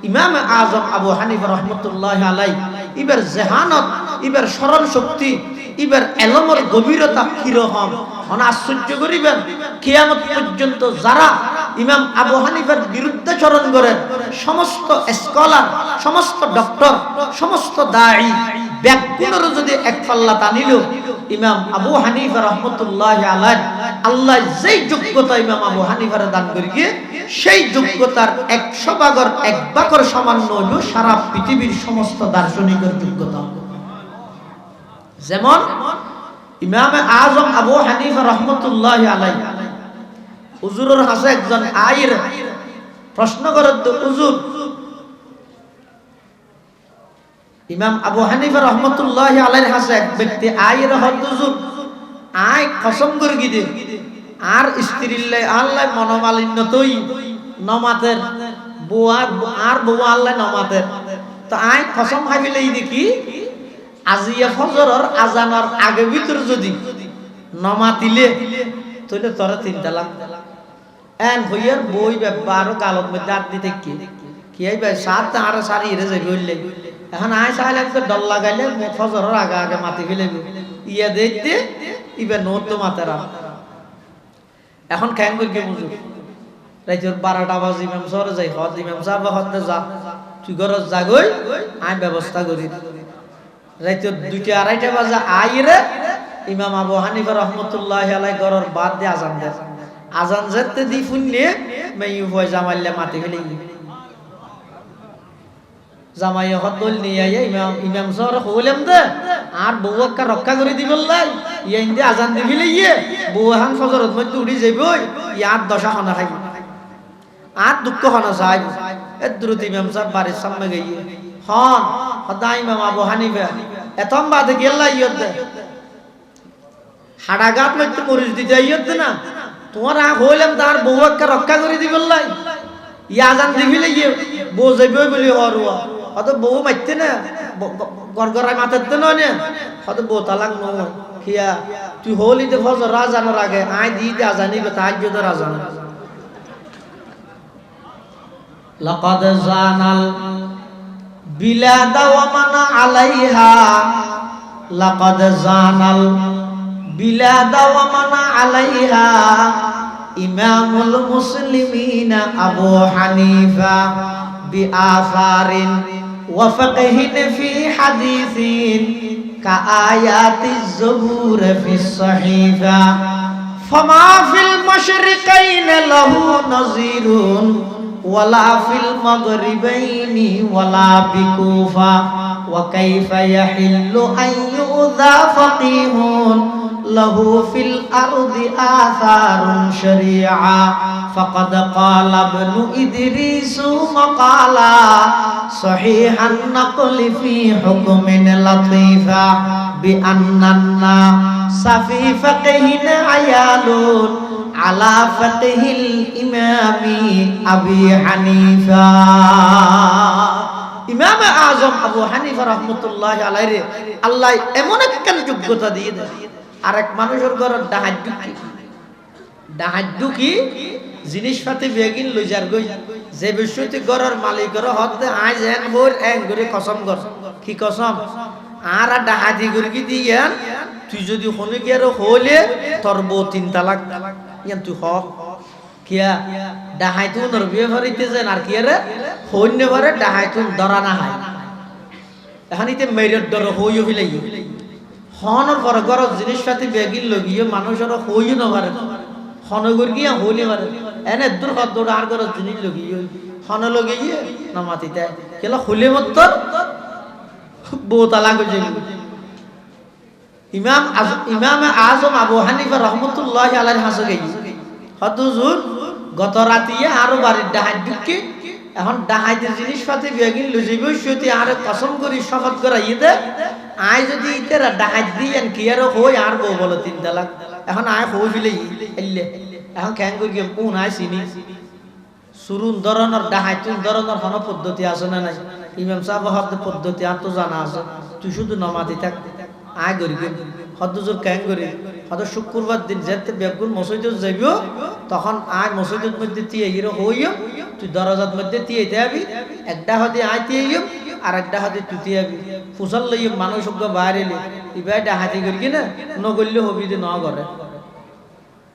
ইমাম আজম আবু হানিফা রহমতুল্লাহ আলাই ইবার জেহানত, ইবার স্মরণ শক্তি, ইবার এলমের গভীরতা কিরকম মানে আশ্চর্য করিবেন। কিয়ামত পর্যন্ত যারা ইমাম আবু হানিফার বিরুদ্ধে চরণ করেন, সমস্ত স্কলার, সমস্ত ডক্টর, সমস্ত দায়ী ব্যাকুণেরও যদি এক পাল্লা টানিল, ইমাম আবু হানিফা রহমতুল্লাহ আলাই আল্লাহ যেই যোগ্যতা ইমাম আবু হানিফার দান করি গিয়ে, সেই যোগ্যতার 100 ভাগের 1 ভাগের সামান্য হইল সারা পৃথিবীর সমস্ত দার্শনিকের যোগ্যতা। যেমন ইমাম আজম আবু হানিফা রহমতুল্লাহ আলাই হুজুরের হাসে একজন আয়ের প্রশ্ন করেন, তো হুজুর ইমাম আবু হানিফা রহমতুল্লাহ আলাইহির হাসে এক ব্যক্তি আয়ের হদ, হুজুর আয় কসম করে গিয়ে আর স্ত্রীল্লাই আল্লাহ মনোমালিন্য তৈ নমাতের বুয়ার আর বুয়া আল্লাহ নমাতের, তো আয় কসম খাইলে দেখি আজিয়া ফজরের আজানের আগে ভিতর যদি নমাতিলে তাহলে তোরা 3 তালাক এন হইয়ার বই ব্যাপার কালত মধ্যে আর দিতে কি এই ভাই 7 আর সারি এরে যাই বললে এখন আয় চাইলে তো ডল লাগাইলে ফজরের আগে আগে মাটি ফেলে ইয়া দেখতে ইবে নোট তো মাতেরা এখন কেন করি কি বুঝু রাইতের 12টা বাজে ইমাম সাহেব যাই হদ ইমাম সাহেব হদে যা তুই ঘরে জাগই আয় ব্যবস্থা করি। রাইতের 2টা 2:30 বাজে আইরে ইমাম আবু হানিফা রহমতুল্লাহ আলাইহি ঘরের বাদ দিয়ে আজান দেয়, আজান যেতে দি ফুনলে মেই হয় জামাইলে মাটি ফেলে জামাই হদল নিয়ে আইয়া ইমাম সাহেব হইলাম দে আর বউকে রক্ষা করে দিবলাই ইয়াইন দিয়ে আজান দি ফেলে বউ হান ফজরত মধ্যে উঠি যাইবই ইয়ার দশা খানা খাই আর দুঃখ খানা চাই এ দ্রুত ইমাম সাহেব বাড়ির সামনে গিয়ে হন সদাই ইমাম আবু হানিফা এতম বাদে গেল্লা ইয়তে হাড়াগাত মধ্যে মরিচ দিতে ইয়তে না তোমার হইলাম তার বউকে রক্ষা করে দিবলাই ইয়া আজান দি ফেলে বউ যাইবই বলি হরুয়া হয়তো বউ মারতে না গড়গড়ায় মাথাতে নয় হয়তো বউ তালাক নয় খিয়া তুই হলিতে ফজর রাজানোর আগে আয় দিতে আজানিবে তাহাজ্জুদের আজান। লাকাদ জানাল বিলাদা ওয়া মান আলাইহা, লাকাদ জানাল বিলাদা ওয়া মান আলাইহা ইমামুল মুসলিমিনা আবু হানিফা বিআসারিন ওয়া ফাকহিন ফি হাদিসিন কাআয়াতিজ জুবুর ফিস সহিফা ফামা ফিল মাশরিকাইন লাহু নাযিরুন ওয়ালা ফিল মাগরিবাইনি ওয়ালা বিকুফা ওয়া কাইফা ইয়াহিল্লু আন ইউযা ফাকিহুন লাহু ফিল আরদি আসারুন শরীআ ফাকাদ ক্বালা ইবনু ইদরিস মাকালা সহিহান নাকলি ফি হুকমিন লাতীফা বিআন্নান্না সাফি ফাকহিন আয়ালুন আলা ফাকহিল ইমামি আবি হানিফা। ইমাম আজম আবু হানিফা রহমতুল্লাহ আলাইহি আল্লাহ এমন একখান যোগ্যতা দিয়ে দেয়, আরেক মানুষের ঘরের ডাহাজ্জু কি জিনিসপাতি বেগিন লই যার গই যে বিশ্বতি ঘরের মালিকের হতে আজ এক ভোর এক করে কসম কর কি কসম আর ডাহাতি করে কি দিয়ান তুই যদি হনে গিয়ে হলে তোর বউ 3 তালাক ইয়ান তুই হ কিয়া ডাহাইতু নর বিয়ে ভরিতে যেন আর কি রে হন্য ভরে ডাহাইতু দরা না হয় এখন ইতে মেরের ডর হইও ফিলাই হনর পর ঘরের জিনিসপাতি বেগিন লগিয়ে মানুষের হইও না পারে হনগর গিয়া হইলে পারে এনে দূর হাত দৌড় আর ঘরের জিনিস লগিয়ে হন লগিয়ে না মাতিতে কেলা হলে মত বউ তালাক হয়ে যাবে। ইমাম আজম আবু হানিফা রহমতুল্লাহ আলাইহির হাসে গই হুজুর গত রাতিয়া আরো বাড়ির ডাহাই ঢুকে এখন ডাহাইতে জিনিসপাতি বেগিন লই যাইব সত্যি আর কসম করি শপথ করাই দে আয় যদি ইতেরা ডাহাই দিয়েন কি আর হই আর বউ বলো 3 তালাক এখন আয় হই ফিলে এলে এখন কেন করি কোন আয় চিনি সুরুন ধরনের ডাহাইতুন ধরনের কোন পদ্ধতি আছে না নাই ইমাম সাহেব হদ পদ্ধতি আর তো জানা আছে তুই শুধু নামাজি থাক আয় করি হদ্দুজুর কেন করি হয়তো শুক্রবার দিন যেতে বেগুন মসজিদে যাইব তখন আয় মসজিদের মধ্যে দিয়ে হিরো হইও তুই দরজার মধ্যে দিয়ে যাবি একটা হাতে আয় দিয়ে আর একটা হাতে তুই যাবি ফুসল লইব মানুষ বাইরে এবার ডাহাতি করি কিনা নগরলে হবি যে ন করে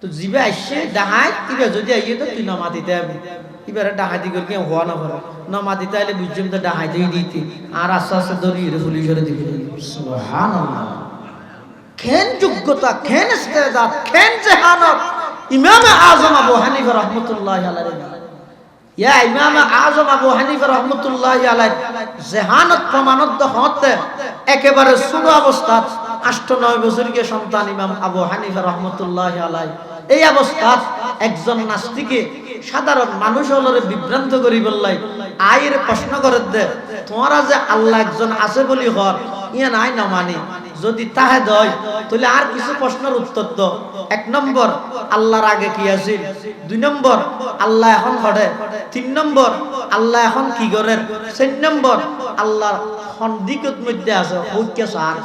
তো জিবে আসছে ডাহাই এবার যদি আইয়ে তো তুই নমা দিতে যাবি এবারে ডাহাতি করি হওয়া না করে নমা দিতে হলে বুঝছি তো ডাহাইতেই দিতি আর আস্তে আস্তে ধরিয়ে পুলিশের দিবি সুবহানাল্লাহ খেন যোগ্যতা খেন ইস্তেদাদ খেন জাহানত ইমাম আযম আবু হানিফা রাহমাতুল্লাহি আলাইহি ইয়া ইমাম আযম আবু হানিফা রাহমাতুল্লাহি আলাইহি জাহানত প্রমাণত হতে একেবারে ছোট অবস্থা 8-9 বছরের সন্তান ইমাম আবু হানিফা রাহমাতুল্লাহি আলাইহি এই অবস্থা একজন নাস্তিকে সাধারণ মানুষ হলরে বিভ্রান্ত করি বললাই আয়ের প্রশ্ন করে দে তোমরা যে আল্লাহ একজন আছে বলি হর ইয়া নাই না মানি যদি তাহে দয় তাহলে আর কিছু প্রশ্নের উত্তর দাও এক নম্বর আল্লাহর আগে কি আছে দুই নম্বর আল্লাহ এখন ঘটে তিন নম্বর আল্লাহ এখন কি করেন চার নম্বর আল্লাহর সন্দিকত মধ্যে আছে হইকে সার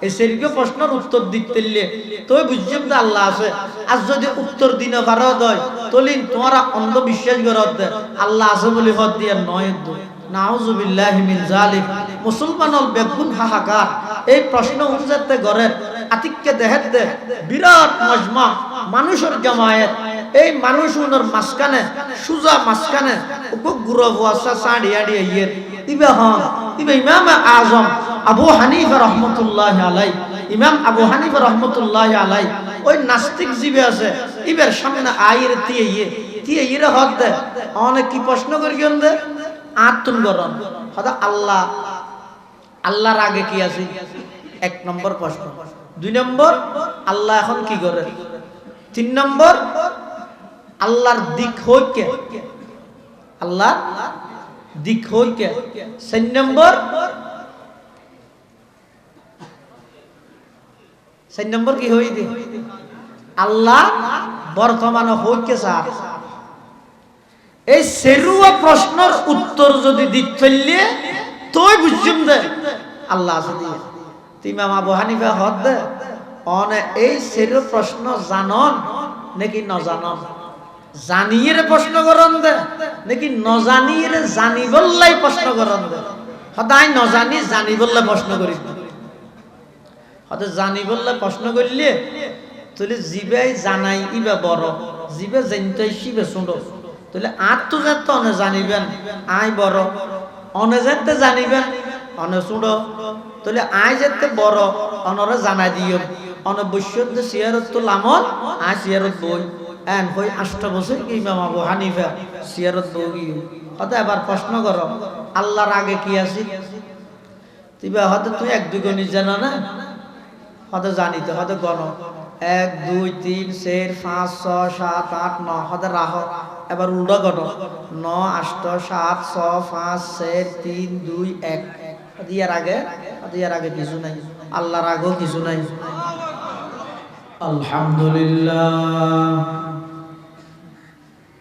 এই সেরিকে প্রশ্নের উত্তর দিতেলে তুই বুঝছিস যে আল্লাহ আছে আর যদি উত্তর দিনে পারো দয় তাহলে তোমরা অন্ধবিশ্বাস করত আল্লাহ আছে বলি হদ দিয়ে নয় নাউজুবিল্লাহি মিন জালিক মুসলমানল বেগুন হাহাকার এই প্রশ্ন উঠতে গরের আতিককে দেহেতে বিরাট মজমা মানুষের জামায়াত এই মানুষগুলোর মাঝখানে সুজা মাঝখানে গুরু ওয়াসা সাড়িয়া দিয়ে ইয়ে ইবে হন ইবে ইমাম আযম আবু হানিফা রাহমাতুল্লাহি আলাইহি ইমাম আবু হানিফা রাহমাতুল্লাহি আলাইহি ওই নাস্তিক জীবে আছে ইবের সামনে আয়ের দিয়ে ইয়ে হদ দে অনেক কি প্রশ্ন করি গন্দে আত্মন গরম হয়তো আল্লাহর আগে কি আছে এক নম্বর প্রশ্ন দুই নম্বর আল্লাহ এখন কি করে তিন নম্বর আল্লাহর দিক হইকে আল্লাহ দিক হইকে চার নম্বর কি হই দি আল্লাহ বর্তমানে হইকে স্যার এই সেরুয়া প্রশ্নের উত্তর যদি দিত ফেললে তুই বুঝছিস দে আল্লাহ আছে দিয়ে ইমাম আবু হানিফা হদ দে অনে এই সেরু প্রশ্ন জানন নাকি ন জানন জানিয়ে প্রশ্ন করন দে নাকি ন জানিয়ে জানি বললাই প্রশ্ন করন দে সদাই ন জানি জানি বললে প্রশ্ন করি হয়তো জানি বললে প্রশ্ন করলে তুই জিবে জানাই ইবে বড় জিবে জানতে শিবে শুনো তাহলে আর তো যেতে অনে জানিবেন আই বড় অনে যেতে জানিবেন অনে শুনো তাহলে আই যেতে বড় অনরে জানাই দিও অনে বৈশ্যত সিয়ারত তো লামত আই সিয়ারত বই এন হই 8 বছর কি ইমাম আবু হানিফা সিয়ারত বই হয়তো এবার প্রশ্ন করো আল্লাহর আগে কি আছে তিবা হয়তো তুই 1-2 গণিত জানো না হয়তো জানিতে হয়তো গণ 1 2 3 4 5 6 7 8 9 হয়তো রাহ এবার উল্টা গণ 9 8 7 6 5 4 3 2 1 দিয়ার আগে কিছু নাই আল্লাহর আগেও কিছু নাই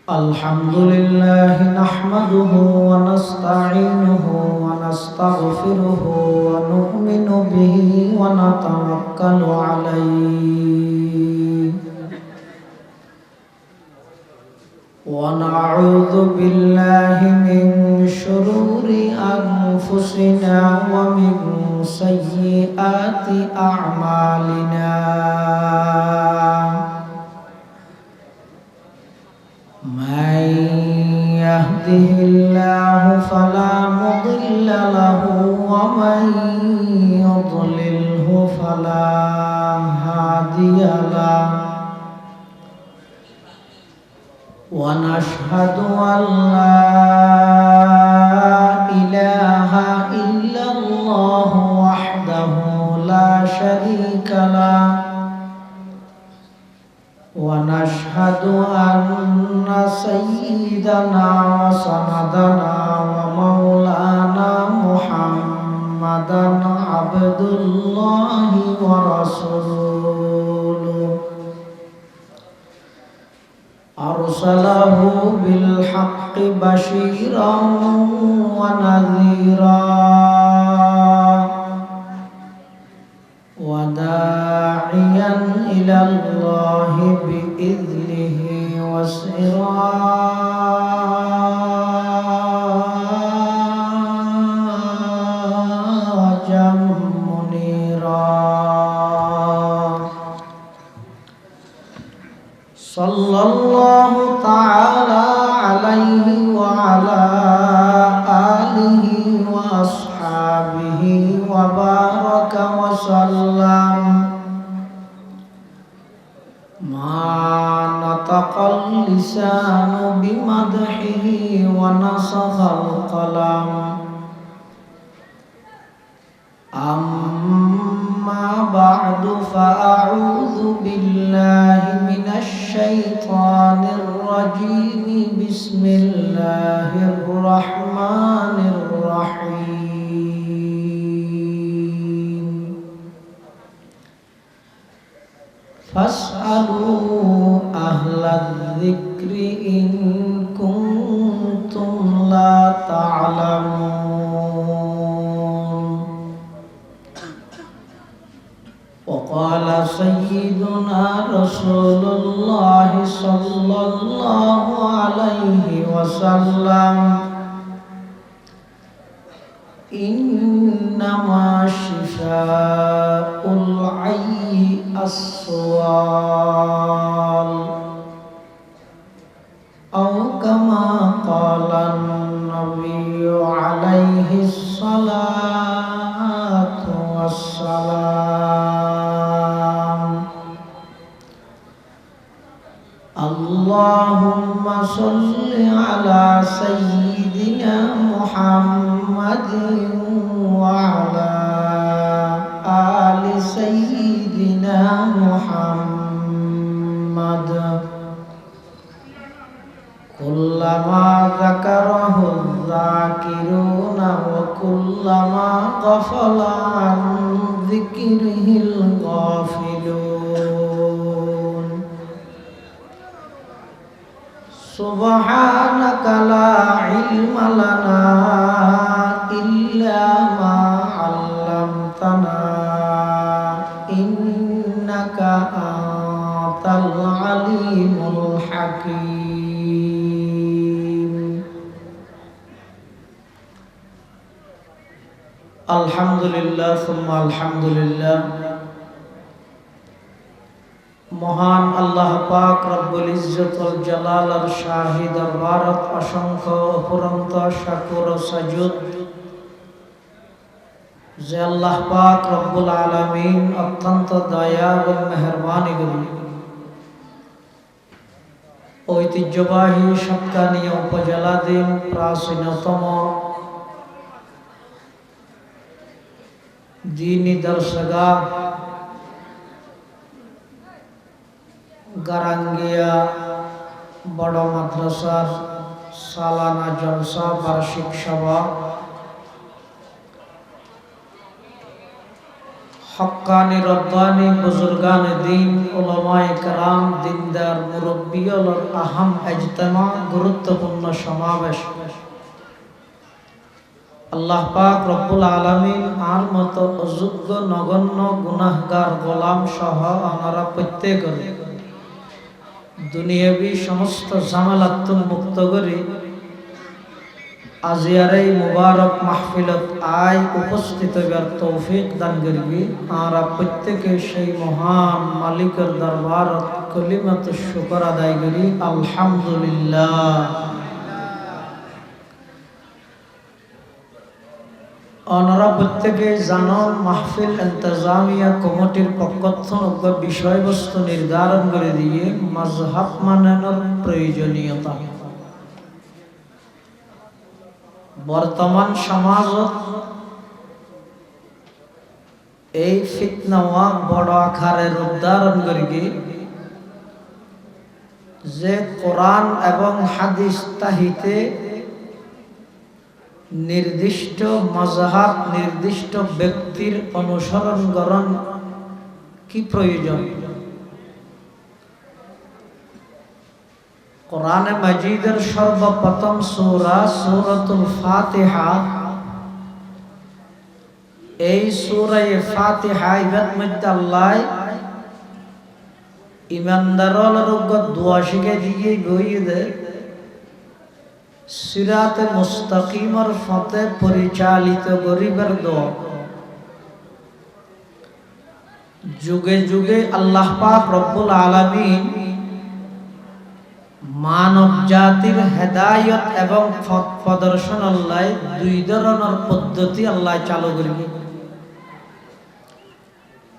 আলহামদুলিল্লাহ নাহমাদুহু ওয়া নাস্তাঈনুহু ওয়া নাস্তাগফিরুহু ওয়া নু'মিনু বিহি ওয়া নাতাওয়াক্কালু আলাইহি ওয়া নাউযু বিল্লাহি মিন শুরুরি আনফুসিনা ওয়া মিন সাইয়্যিআতি আ'মালিনা من يهده الله فلا مضل له ومن يضلله فلا هادي له ونشهد أن لا إله إلا الله وحده لا شريك له ونشهد أن سيدنا وسندنا ومولانا محمدا عبد الله ورسوله أرسله بالحق بشيرا ونذيرا وداعيا إلى فاسألوا أهل الذكر إن كنتم لا تعلمون. وقال سيدنا رسول الله صلى الله عليه وسلم إنما شفاء العي السؤال أو كما قال النبي عليه الصلاة والسلام. اللهم صل على سيدنا محمد وعلى آل سيدنا محمد كلما ذكره الذاكرون وكلما غفل عن ذكره الغافلون. سبحانك لا علم لنا إلا ما علمتنا إنك أنت العليم الحكيم. الحمد لله ثم الحمد لله. মহান আল্লাহ পাক রব্বুল ইজ্জত ওয়াল জালালের শাহী দরবারত অসংখ্য অপরন্ত শাকুর ও সাজুদ যে আল্লাহ পাক রব্বুল আলামিন অত্যন্ত দয়া এবং মেহেরবানি করি ঐতিহ্যবাহী সাতকানিয়া উপজেলাধীন প্রাচীনতম দ্বীনী দর্শগাহ গারাঙ্গিয়া বড় মাদ্রাসার সালানা জলসা বার্ষিক সভা হক্কানি রব্বানি বুজুর্গান দিন উলামায়ে কেরাম দিনদার মুরব্বিয়ল আহম ইজতিমা গুরুত্বপূর্ণ সমাবেশ আল্লাহ পাক রব্বুল আলামিন আর মতো অযোগ্য নগণ্য গুনাহগার গোলাম সহ আমরা প্রত্যেকের দুনিয়াবি সমস্ত ঝামেলাতুন মুক্ত করে আজিয়ার এই মুবারক মাহফিলত আয় উপস্থিত হবার তৌফিক দান করবি। আমরা প্রত্যেকে সেই মহান মালিকের দরবারত কলিমাত শুকর আদায় করি আলহামদুলিল্লাহ। অনরা প্রত্যেকে জানো মাহফিল ইন্তজামিয়া কমিটির পক্ষ থেকে বিষয়বস্তু নির্ধারণ করে দিয়ে মাযহাব মানানোর প্রয়োজনীয়তা বর্তমান সমাজত এই ফিতনাওয়া বড় আকারে রূপ ধারণ করে যে কোরআন এবং হাদিস তাহিতে নির্দিষ্ট মাযহাব নির্দিষ্ট ব্যক্তির অনুসরণ করণ কি প্রয়োজন। কোরআনে মাজিদের সর্বপ্রথম সূরা সূরাতুল ফাতিহা। এই সূরায়ে ফাতিহা এর মধ্যে আল্লাহ ইমানদারদের দোয়া শিখে দিয়ে গইয়ে সিরাতে মুস্তাকিমর পথে পরিচালিত গরিবের দোয়া। যুগে যুগে আল্লাহ পাক রব্বুল আলামিন মানব জাতির হেদায়ত এবং পথ প্রদর্শন আল্লাহ দুই ধরনের পদ্ধতি আল্লাহ চালু করবে।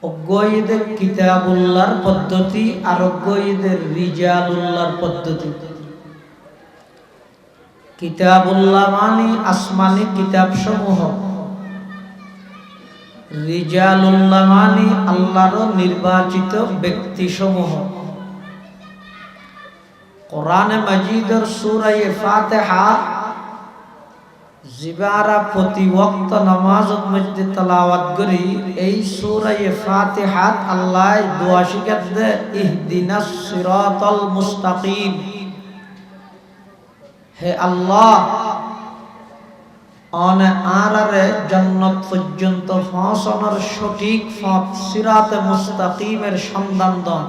অজ্ঞদের কিতাবুল্লাহর পদ্ধতি আর অজ্ঞদের রিজালুল্লাহর পদ্ধতি। কিতাবুল্লাহ মানে আসমানি কিতাব সমূহ, রিজালুল্লাহ মানে আল্লাহর নির্বাচিত ব্যক্তি সমূহ। কোরআনে মাজিদের সূরা ফাতিহা জিবারা প্রতি ওয়াক্ত নামাজত মধ্যে তেলাওয়াত করি এই সূরা ফাতিহাত আল্লাহ দোয়া শিখাত দে ইহদিনাস সিরাতাল মুস্তাকিম। হে আল্লাহ অনে আরারে জান্নাত পর্যন্ত পৌঁছানোর সঠিক পথ সিরাতে মুস্তাকিমের সন্ধান দাও।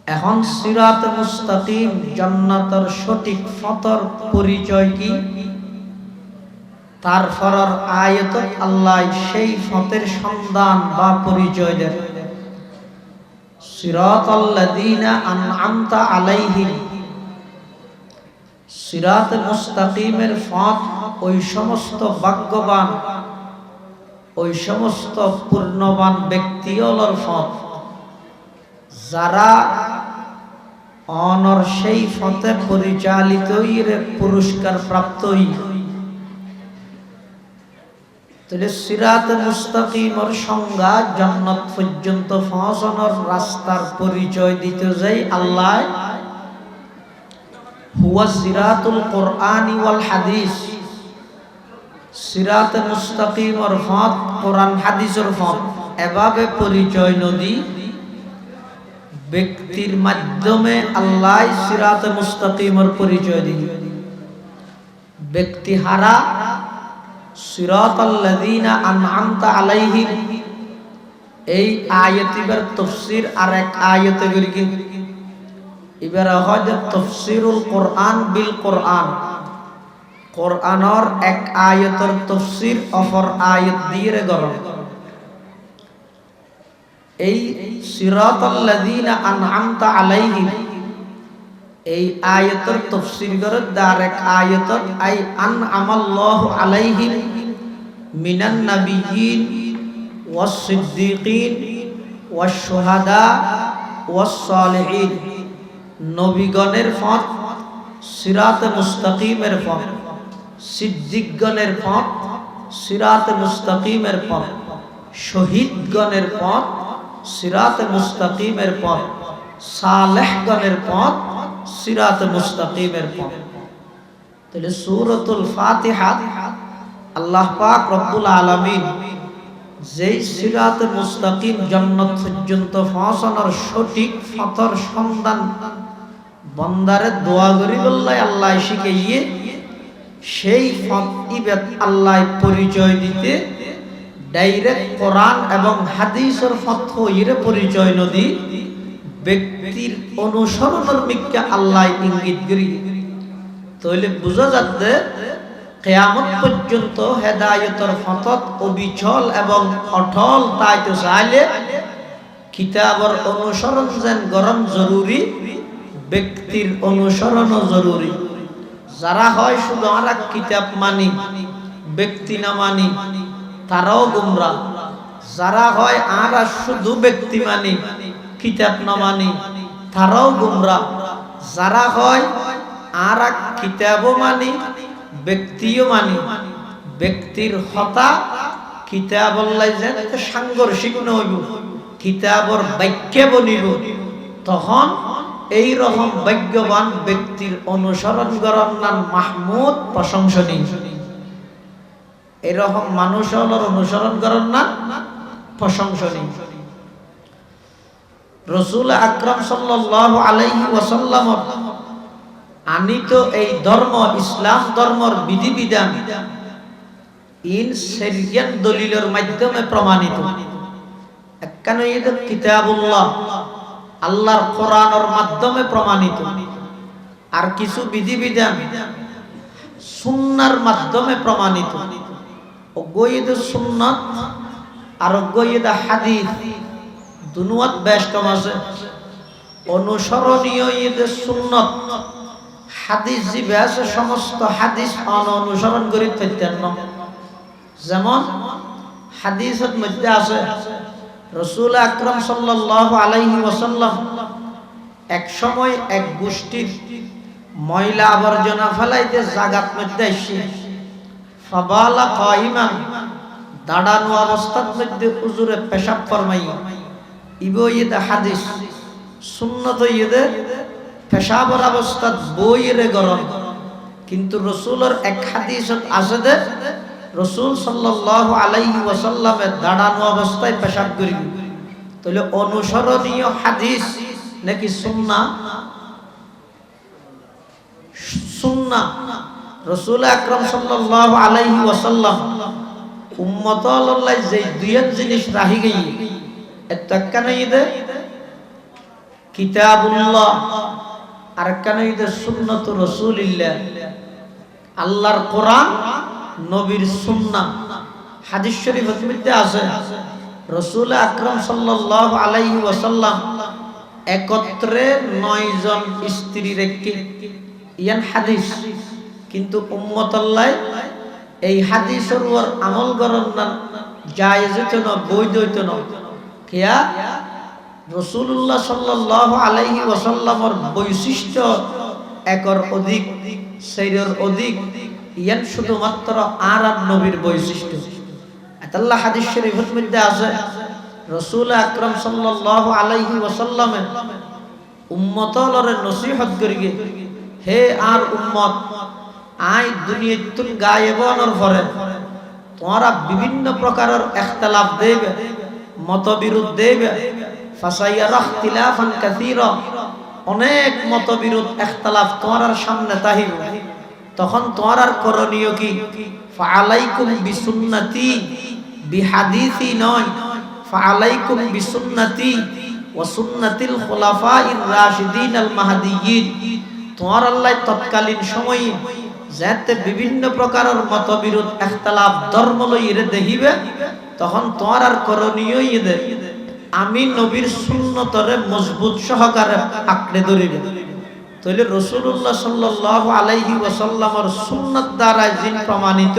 এখন সিরাতে মুস্তাকিম জান্নাতের সঠিক পথের পরিচয় কি? তারপর আয়াত আল্লাহ সেই পথের সন্ধান বা পরিচয় দেন। সিরাতাল্লাযীনা আন'আমতা আলাইহিম, সিরাতে মুস্তাকিমের পথ ওই সমস্ত ভাগ্যবান, ওই সমস্ত পূর্ণবান ব্যক্তিগুলোর পথ যারা অনর সেই পথে পরিচালিত পুরস্কার প্রাপ্তই। তাহলে সিরাতে মুস্তাকিমের সংজ্ঞা জান্নাত পর্যন্ত পৌঁছানোর রাস্তার পরিচয় দিতে যাই আল্লাহ হুয়া সিরাতুল কোরআনি ওয়াল হাদিস। সিরাতে মুস্তাকিমের পথ কোরআন হাদিসের পথ এভাবে পরিচয় নদী ব্যক্তির মাধ্যমে আল্লাহ সিরাতে মুস্তাকিমের পরিচয় দিন। ব্যক্তি হারা সিরাতাল্লাযীনা আন'আমতা আলাইহিম এই আয়াতিবার তাফসীর আর এক আয়াতে করি কি এবার হয় তাফসীরুল কোরআন বিল কোরআন। কোরআনের এক আয়াতের তাফসীর অপর আয়াত দিয়ে গরম। এই সিরাতাল্লাযীনা আন'আমতা আলাইহিম এই আয়াতের তাফসীর করে আরেক আয়াত আই আন'আমাল্লাহু আলাইহিম মিনান নাবিয়্যিন ওয়াস সিদ্দীকিন ওয়াস শুহাদা ওয়াস সালিহিন। নবীগণের পথ সিরাতে মুস্তাকিমের পথ, সিদ্দিকগণের পথ সিরাতে মুস্তাকিমের পথ, শহীদগণের পথ সিরাতে মুস্তাকিমের পথ, সালেহগণের পথ সিরাতে মুস্তাকিমের পথ। তাহলে সূরাতুল ফাতিহা আল্লাহ পাক রব্বুল আলামিন যেই সিরাতে মুস্তাকিম জান্নাত পর্যন্ত পৌঁছানোর সঠিক পথের সন্ধান বান্দারে দোয়া করি বললে আল্লাহ শিখাইয়ে সেই পথ ইবাদত আল্লাহ পরিচয় দিতে ডাইরেক্ট কোরআন এবং হাদিসের পথ হইরে পরিচয় নদী ব্যক্তির অনুসরণের মিক্কা আল্লাহ ইঙ্গিত করি। তাহলে বুঝা যাচ্ছে কিয়ামত পর্যন্ত হেদায়েতের পথত অবিচল এবং অটল তাইতে চাইলে কিতাবের অনুসরণ যেন গরম জরুরি, ব্যক্তির অনুসরণও জরুরি। যারা হয় শুধু আমরা কিতাব মানি ব্যক্তি না মানি তারাও গুমরাহ। যারা হয় আমরা শুধু ব্যক্তি মানি কিতাব না মানি তারাও গুমরাহ। যারা হয় আমরা কিতাবও মানি ব্যক্তিও মানি, ব্যক্তির হতা কিতাব আল্লাহ যেন সাংঘর্ষিক নইব, কিতাবর বাক্যে বনিব, তখন এই রকম ভাগ্যবান ব্যক্তির অনুসরণ করার নাম মাহমুদ, প্রশংসনীয়। এরকম মানুষ অনুসরণ করার নাম প্রশংসনীয়। রাসূল আকরাম সাল্লাল্লাহু আলাইহি ওয়াসাল্লাম আনিত এই ধর্ম ইসলাম ধর্মের বিধিবিধান ইন শরীয়ত দলিলের মাধ্যমে প্রমাণিত। একখানে এটা কিতাবুল্লাহ আল্লাহর কোরআনের মাধ্যমে প্রমাণিত, আর কিছু বিধিবিধান সুন্নাহর মাধ্যমে প্রমাণিত। অগৈদ সুন্নাত আর অগৈদ হাদিস দুনুয়াত বেষ্টম আছে। অনুসরণীয় ঈদে সুন্নত হাদিস যে আছে সমস্ত হাদিস অনুসরণ করি তৈত্যান্ন। যেমন হাদিসের মধ্যে আছে রাসূল আকরাম সাল্লাল্লাহু আলাইহি ওয়াসাল্লাম এক সময় এক গোষ্ঠীর ময়লা আবর্জনা ফেলাইতে জাগাত মধ্যে আসে ফাবালা কাইমান দাঁড়ানো অবস্থার মধ্যে হুজুরে পেশাব ফরমাই। ইবো ইদা হাদিস সুন্নত ইদে পেশাবর অবস্থাত বইরে গরম কিন্তু রসুলের এক হাদিস আছে যে রসুল সাল্লাল্লাহু আলাইহি ওয়াসাল্লামের দাঁড়ানো অবস্থায় পেশাব করিবে। তাহলে অনুসরণীয় হাদিস নাকি সুন্নাহ? সুন্নাহ। রাসূল আকরাম সাল্লাল্লাহু আলাইহি ওয়াসাল্লাম উম্মতল্লাহ যে দুই জিনিস রাহি গই এতকানাইদে কিতাবুল্লাহ আর কানাইদে সুন্নাতুর রাসূলিল্লাহ, আল্লাহর কোরআন নবীর সুন্নাহ। হাদিস শরীফের মধ্যে আছে রাসূল আকরাম সাল্লাল্লাহু আলাইহি ওয়াসাল্লাম একত্রে 9 জন স্ত্রী রেখে ইয়ান হাদিস, কিন্তু উম্মতল্লাহ এই হাদিসের উপর আমল করেন না, জায়েজ হইতো না, বৈধ হইতো না। কিয়া রাসূলুল্লাহ সাল্লাল্লাহু আলাইহি ওয়াসাল্লামের বৈশিষ্ট্য একর অধিক, সেইর অধিক, ইয়ান শুধুমাত্র আর নবীর বৈশিষ্ট্য। আল্লাহ হাদিস শরীফের মধ্যে আছে রাসূল আকরাম সাল্লাল্লাহু আলাইহি ওয়াসাল্লামে উম্মতলরে নসিহত করিগে, হে আর উম্মত, আই দুনিয়াতুন গায়েবানোর পরে তোমরা বিভিন্ন প্রকারের ইখতিলাফ দেবে, মতবিরোধ দেবে, ফাসাইয়ারা ইখতিলাফান কাসীরা, অনেক মতবিরোধ ইখতিলাফ তোমার সামনে তাহিব। তখন তোমার করণীয় কি? ফাআলাইকুম বিসুন্নতি, বিহাদিসি নয়, ফাআলাইকুম বিসুন্নতি ওয়া সুন্নাতিল খুলাফাইর রাশিদিন আল মাহদিয়্যিন। তোমার আল্লাহ তৎকালীন সময়ে যাতে বিভিন্ন প্রকারের মতবিরোধ ইখতিলাফ ধর্ম লইরে দেখিবে, তখন তোমার আর করণীয় ইদে আমি নবীর সুন্নতরে মজবুত সহকারে আঁকড়ে ধরিবে। তাহলে রাসূলুল্লাহ সাল্লাল্লাহু আলাইহি ওয়াসাল্লামের সুন্নাত দ্বারা জিন প্রমাণিত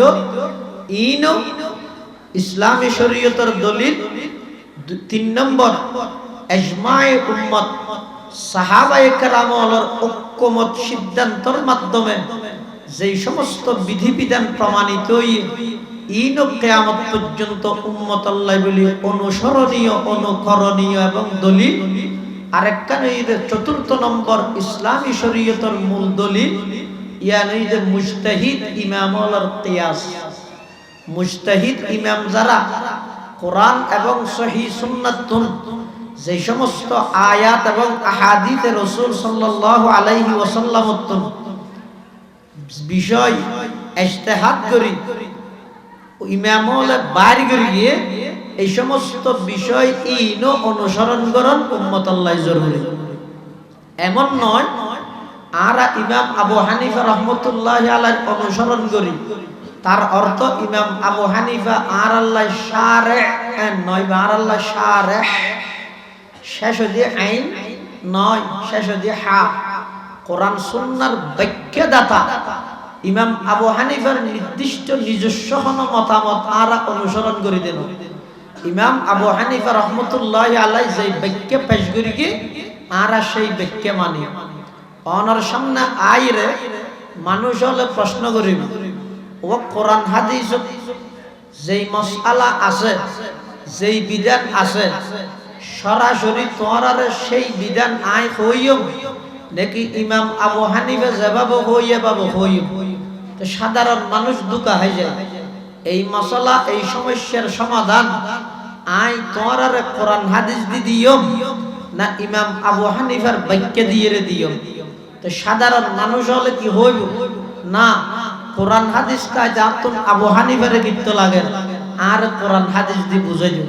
ইনো ইসলামী শরীয়তের দলিল। 3 নম্বর ইজমায়ে উম্মত, সাহাবায়ে কেরামের ঐক্যমত সিদ্ধান্তের মাধ্যমে যেই সমস্ত বিধিবিধান প্রমাণিত ইনো কিয়ামত পর্যন্ত উম্মত আল্লাহ বলি অনুসরণীয়, অনুকরণীয় এবং দলিল। আরেকখানে ঈদের 4th নম্বর ইসলামী শরীয়তের মূল দলিল ইয়ানি যে মুজতাহিদ ইমামুল কিয়াস। মুজতাহিদ ইমাম যারা কোরআন এবং সহিহ সুন্নাতুন যে সমস্ত আয়াত এবং আহাদিসে রাসূল সাল্লাল্লাহু আলাইহি ওয়াসাল্লাম বিষয় ইজতিহাদ করি ইমামুল বাইরে গিয়ে এই সমস্ত বিষয় ইনো অনুসরণ করন উম্মত আল্লাহ জরুরি। এমন নয় আর ইমাম আবু হানিফা রাহমাতুল্লাহি আলাইহি অনুসরণ করি, তার অর্থ ইমাম আবু হানিফা আর আল্লাহ শারে' নয়, আর আল্লাহ শারে', শেষ দিয়ে আইন নয়, শেষ দিয়ে হা, কোরআন সুন্নাহর ব্যাখ্যাদাতা ইমাম আবু হানিফার নির্দিষ্ট নিজস্ব কোনো মতামত আর অনুসরণ করে দেন। ইমাম আবু হানিফা রাহমাতুল্লাহি আলাইহি যে ব্যাখ্যা পেশ করি কি আর সেই ব্যাখ্যা মানি। অনার সামনে আইরে মানুষ হলে প্রশ্ন করিব, ও কোরআন হাদিস যেই মাসআলা আছে, যেই বিধান আছে, সরাসরি তোমার সেই বিধান আই হইও নাকি ইমাম আবু হানিফা যেভাবে হইয়া পাবো হইও? তো সাধারণ মানুষ দুকা হয়ে যায়। এই মশলা, এই সমস্যার সমাধান আই তোমার কোরআন হাদিস দি দিও না ইমাম আবু হানিফার ব্যাখ্যা দিয়ে দিও? তো সাধারণ মানুষ হলে কি হইব না, কোরআন হাদিসটা যাতন আবু হানিফারে গিত লাগে আর কোরআন হাদিস দি বুঝাইল।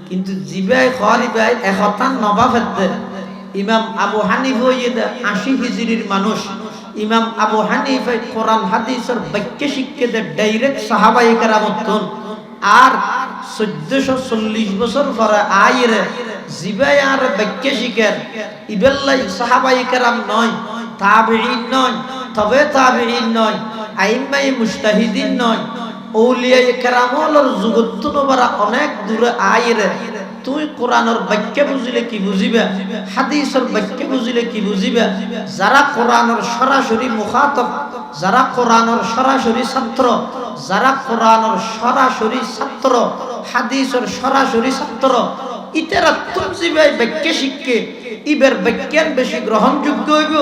কিন্তু জিবাই খরিবাই একতান নবাফেতে ইমাম আবু হানিফা 80 হিজরির মানুষ। ইমাম আবু হানিফা কোরআন হাদিসের ব্যাখ্যা শিক্ষা দে ডাইরেক্ট সাহাবায়ে কেরামতন, আর 1440 বছর পরে আইরে জিবাই আর ব্যাখ্যা শিখের ইবেল্লাই সাহাবায়ে কেরাম নয়, তাবেঈন নয়, তবে তাবেঈন নয়, আইম্মায়ে মুজতাহিদিন নয়, আউলিয়ায়ে কেরামর যুগত নবরা অনেক দূরে আইরে তুই কোরআনের ব্যাখ্যা বুঝিলে কি বুঝিবে, হাদিসের ব্যাখ্যা বুঝিলে কি বুঝিবে? যারা কোরআনের সরাসরি মুখাতব, যারা কোরআনের সরাসরি ছাত্র, যারা কোরআনের সরাসরি ছাত্র, হাদিসের সরাসরি ছাত্র, ইতারা তুমজিবে ব্যাখ্যা শিখকে ইবের ব্যাখ্যার বেশি গ্রহণযোগ্য হইব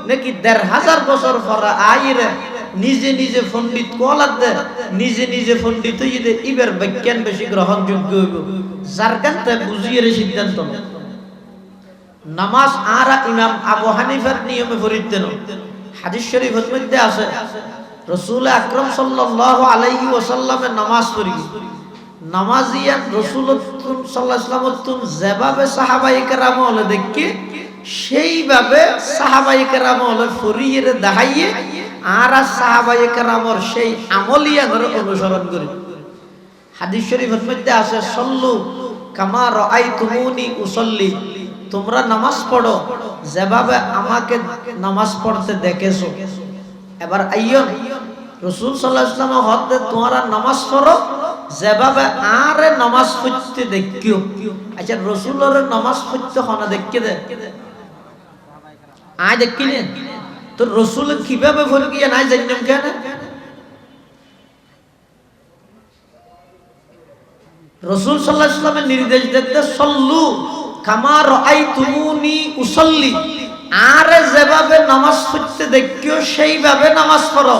নাকি 1500 বছর পরে আইরে নিজে নিজে পণ্ডিত কলার দে নিজে নিজে পণ্ডিত হইতে ইবের বিজ্ঞান বেশি গ্রহণযোগ্য হইব যার কারণে বুঝিয়ে সিদ্ধান্ত নামাজ আর ইমাম আবু হানিফার নিয়মে পড়িতেন হাদিস শরীফের মধ্যে আছে রাসূল আকরাম সাল্লাল্লাহু আলাইহি ওয়াসাল্লামের নামাজ পড়ি নামাজিয়ান রাসূলুল্লাহ সাল্লাল্লাহু আলাইহি ওয়াসাল্লাম যেভাবে সাহাবায়ে কেরাম হলে দেখি সেইভাবে সাহাবায়ে কেরাম হলে ফরিয়ে দেখাইয়ে আর সাহাবায়ে কেরামর সেই আমলিয়া ধরে অনুসরণ করি হাদিস শরীফের মধ্যে আছে সল্লু কামা রাআইতুমুনি উসাল্লি তোমরা নামাজ পড়ো যেভাবে আমাকে নামাজ পড়তে দেখেছো এবার আইয়ো রাসূল সাল্লাল্লাহু আলাইহি ওয়াসাল্লাম হতে তোমরা নামাজ পড়ো যেভাবে আরে নামাজ পড়তে দেখিও আচ্ছা রাসূলের নামাজ পড়তে হনা দেখকে দে আজ দেখিনে তো রাসূল কিভাবে পড়ে গিয়ে না জানেন কেন রাসূল সাল্লাল্লাহু আলাইহি ওয়াসাল্লামের নির্দেশ দিতে সল্লু কামা রাআইতুমুনি উসাল্লি আরে যেভাবে নামাজ পড়তে দেখিও সেইভাবে নামাজ পড়ো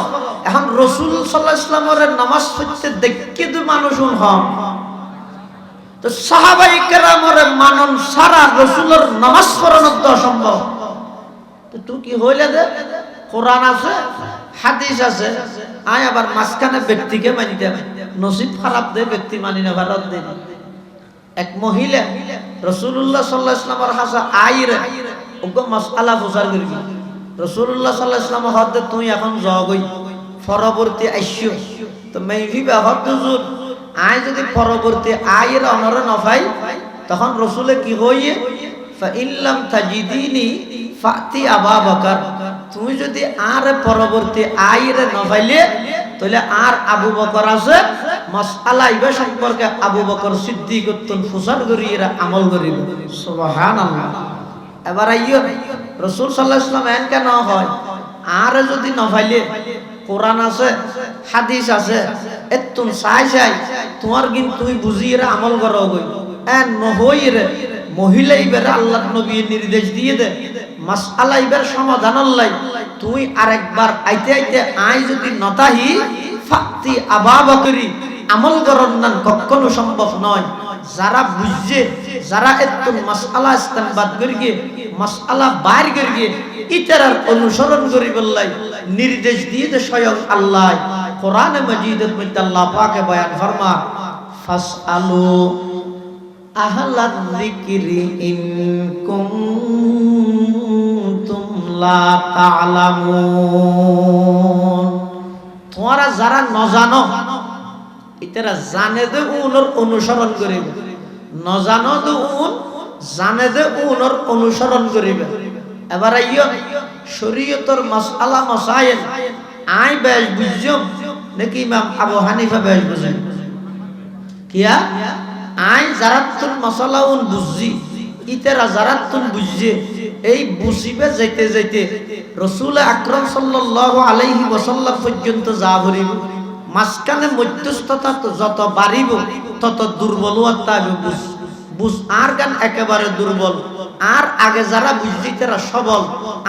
এখন রাসূল সাল্লাল্লাহু আলাইহি ওয়াসাল্লামের নামাজ পড়তে দেখি তো মানুষ হন তো সাহাবায়ে কেরামের মানন সারা রাসূলের নামাজ পড়ানো তো অসম্ভব তো তুই কি হইলে দে কোরআন আছে হাদিস আছে আয় আবার মাঝখানে ব্যক্তিকে মানিতে নসিব খারাপ দে ব্যক্তি মানি না ভারত দে এক মহিলা রাসূলুল্লাহ সাল্লাল্লাহু আলাইহি ওয়াসাল্লামের হাসা আইরে ওগো মাসআলা বুঝার করি রাসূলুল্লাহ সাল্লাল্লাহু আলাইহি ওয়াসাল্লাম হতে তুই এখন জগই পরবর্তী আইসু তো মেইভিবা হত হুজুর আই যদি পরবর্তী আইর অনর নফাই তখন রাসূলে কি হইয়ে ফা ইল্লাম তাজিদিনি ফাতি আবু বকর তুমি যদি আর পরবর্তী আইরে নফাইলে তাহলে আর আবু বকর আছে মাসআলা ইবা সম্পর্কে আবু বকর সিদ্দিক উত্তম ফুসার করিরা আমল করিব সুবহানাল্লাহ এবার আইয়ো রাসূল সাল্লাল্লাহু আলাইহি ওয়াসাল্লাম এন কেন হয় আর যদি নফাইলে কোরআন আছে হাদিস আছে এতুন চাই চাই তোমার কিন্তু তুই বুঝিয়ে আমল করো গই এন নহইরে মহিলা ইবের আল্লাহর নবী নির্দেশ দিয়ে দে মাসআলা ইবের সমাধান আল্লাহ তুই আরেকবার আইতে আইতে আই যদি নতাহি ফাতি আবু বকরি আমল করন না কখনো সম্ভব নয় যারা বুঝে যারা এতুন মাসআলা ইস্তেমবাদ করিয়ে মাসআলা বাইর করিয়ে ইতারার অনুসরণ করি বললাই নির্দেশ দিয়ে দে স্বয়ং আল্লাহ কোরআনে মাজিদের মধ্যে আল্লাহ পাকে বয়ান ফরমা ফাসআলু আহলায যিকরি ইন কুনতুম লা তা'লামুন তোমরা যারা ন জানো ইতারা জানে দে উনর অনুসরণ করিবে ন জানো দে উন জানে দে উনর অনুসরণ করিবে এবার আইয়ো শরীয়তের মাসআলা মাসাইল আই বেশ বুঝম নাকি ইমাম আবু হানিফা বেশ বুঝেন কিয়া আই জারাতুল মাসালাউন বুঝি ইতারা জারাতুন বুঝে এই বুঝিবে যাইতে যাইতে রাসূল আকরাম সাল্লাল্লাহু আলাইহি ওয়াসাল্লাম পর্যন্ত যা ভরিব মাঝখানে মধ্যস্থতা যত বাড়িব তত দুর্বলতা বুঝ বুঝ আর গান একেবারে দুর্বল আর আগে যারা বুঝি তারা সবল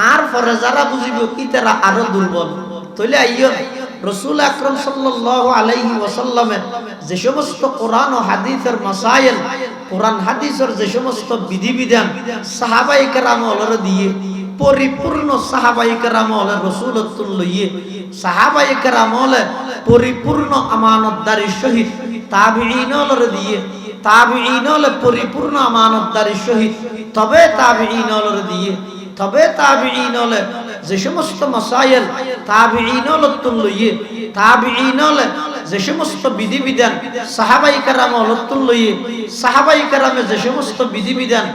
আর পরে যারা বুঝিব কি তারা আরো দুর্বল তাইলে আইয়ো রাসূল আকরাম সাল্লাল্লাহু আলাইহি ওয়াসাল্লামের যে সমস্ত কোরআন ও হাদিসের মাসাইল কোরআন হাদিসের যে সমস্ত বিধিবিধান সাহাবায়ে কেরামর দিয়ে পরিপূর্ণ সাহাবায়ে কেরামর রাসূলুল্লাহ লইয়ে সাহাবায়ে কেরামর পরিপূর্ণ আমানতদারির সহিত তাবিঈনর দিয়ে তাবিঈনর পরিপূর্ণ আমানতদারির সহিত তবে তাবিঈনর দিয়ে তবে তাবিঈনর যে সমস্ত মাসাইল তাবিঈনর লইয়ে তাবিঈনর যে সমস্ত বিধিবিধান সাহাবায়ে কেরামর লইয়ে সাহাবায়ে কেরামের যে সমস্ত বিধিবিধান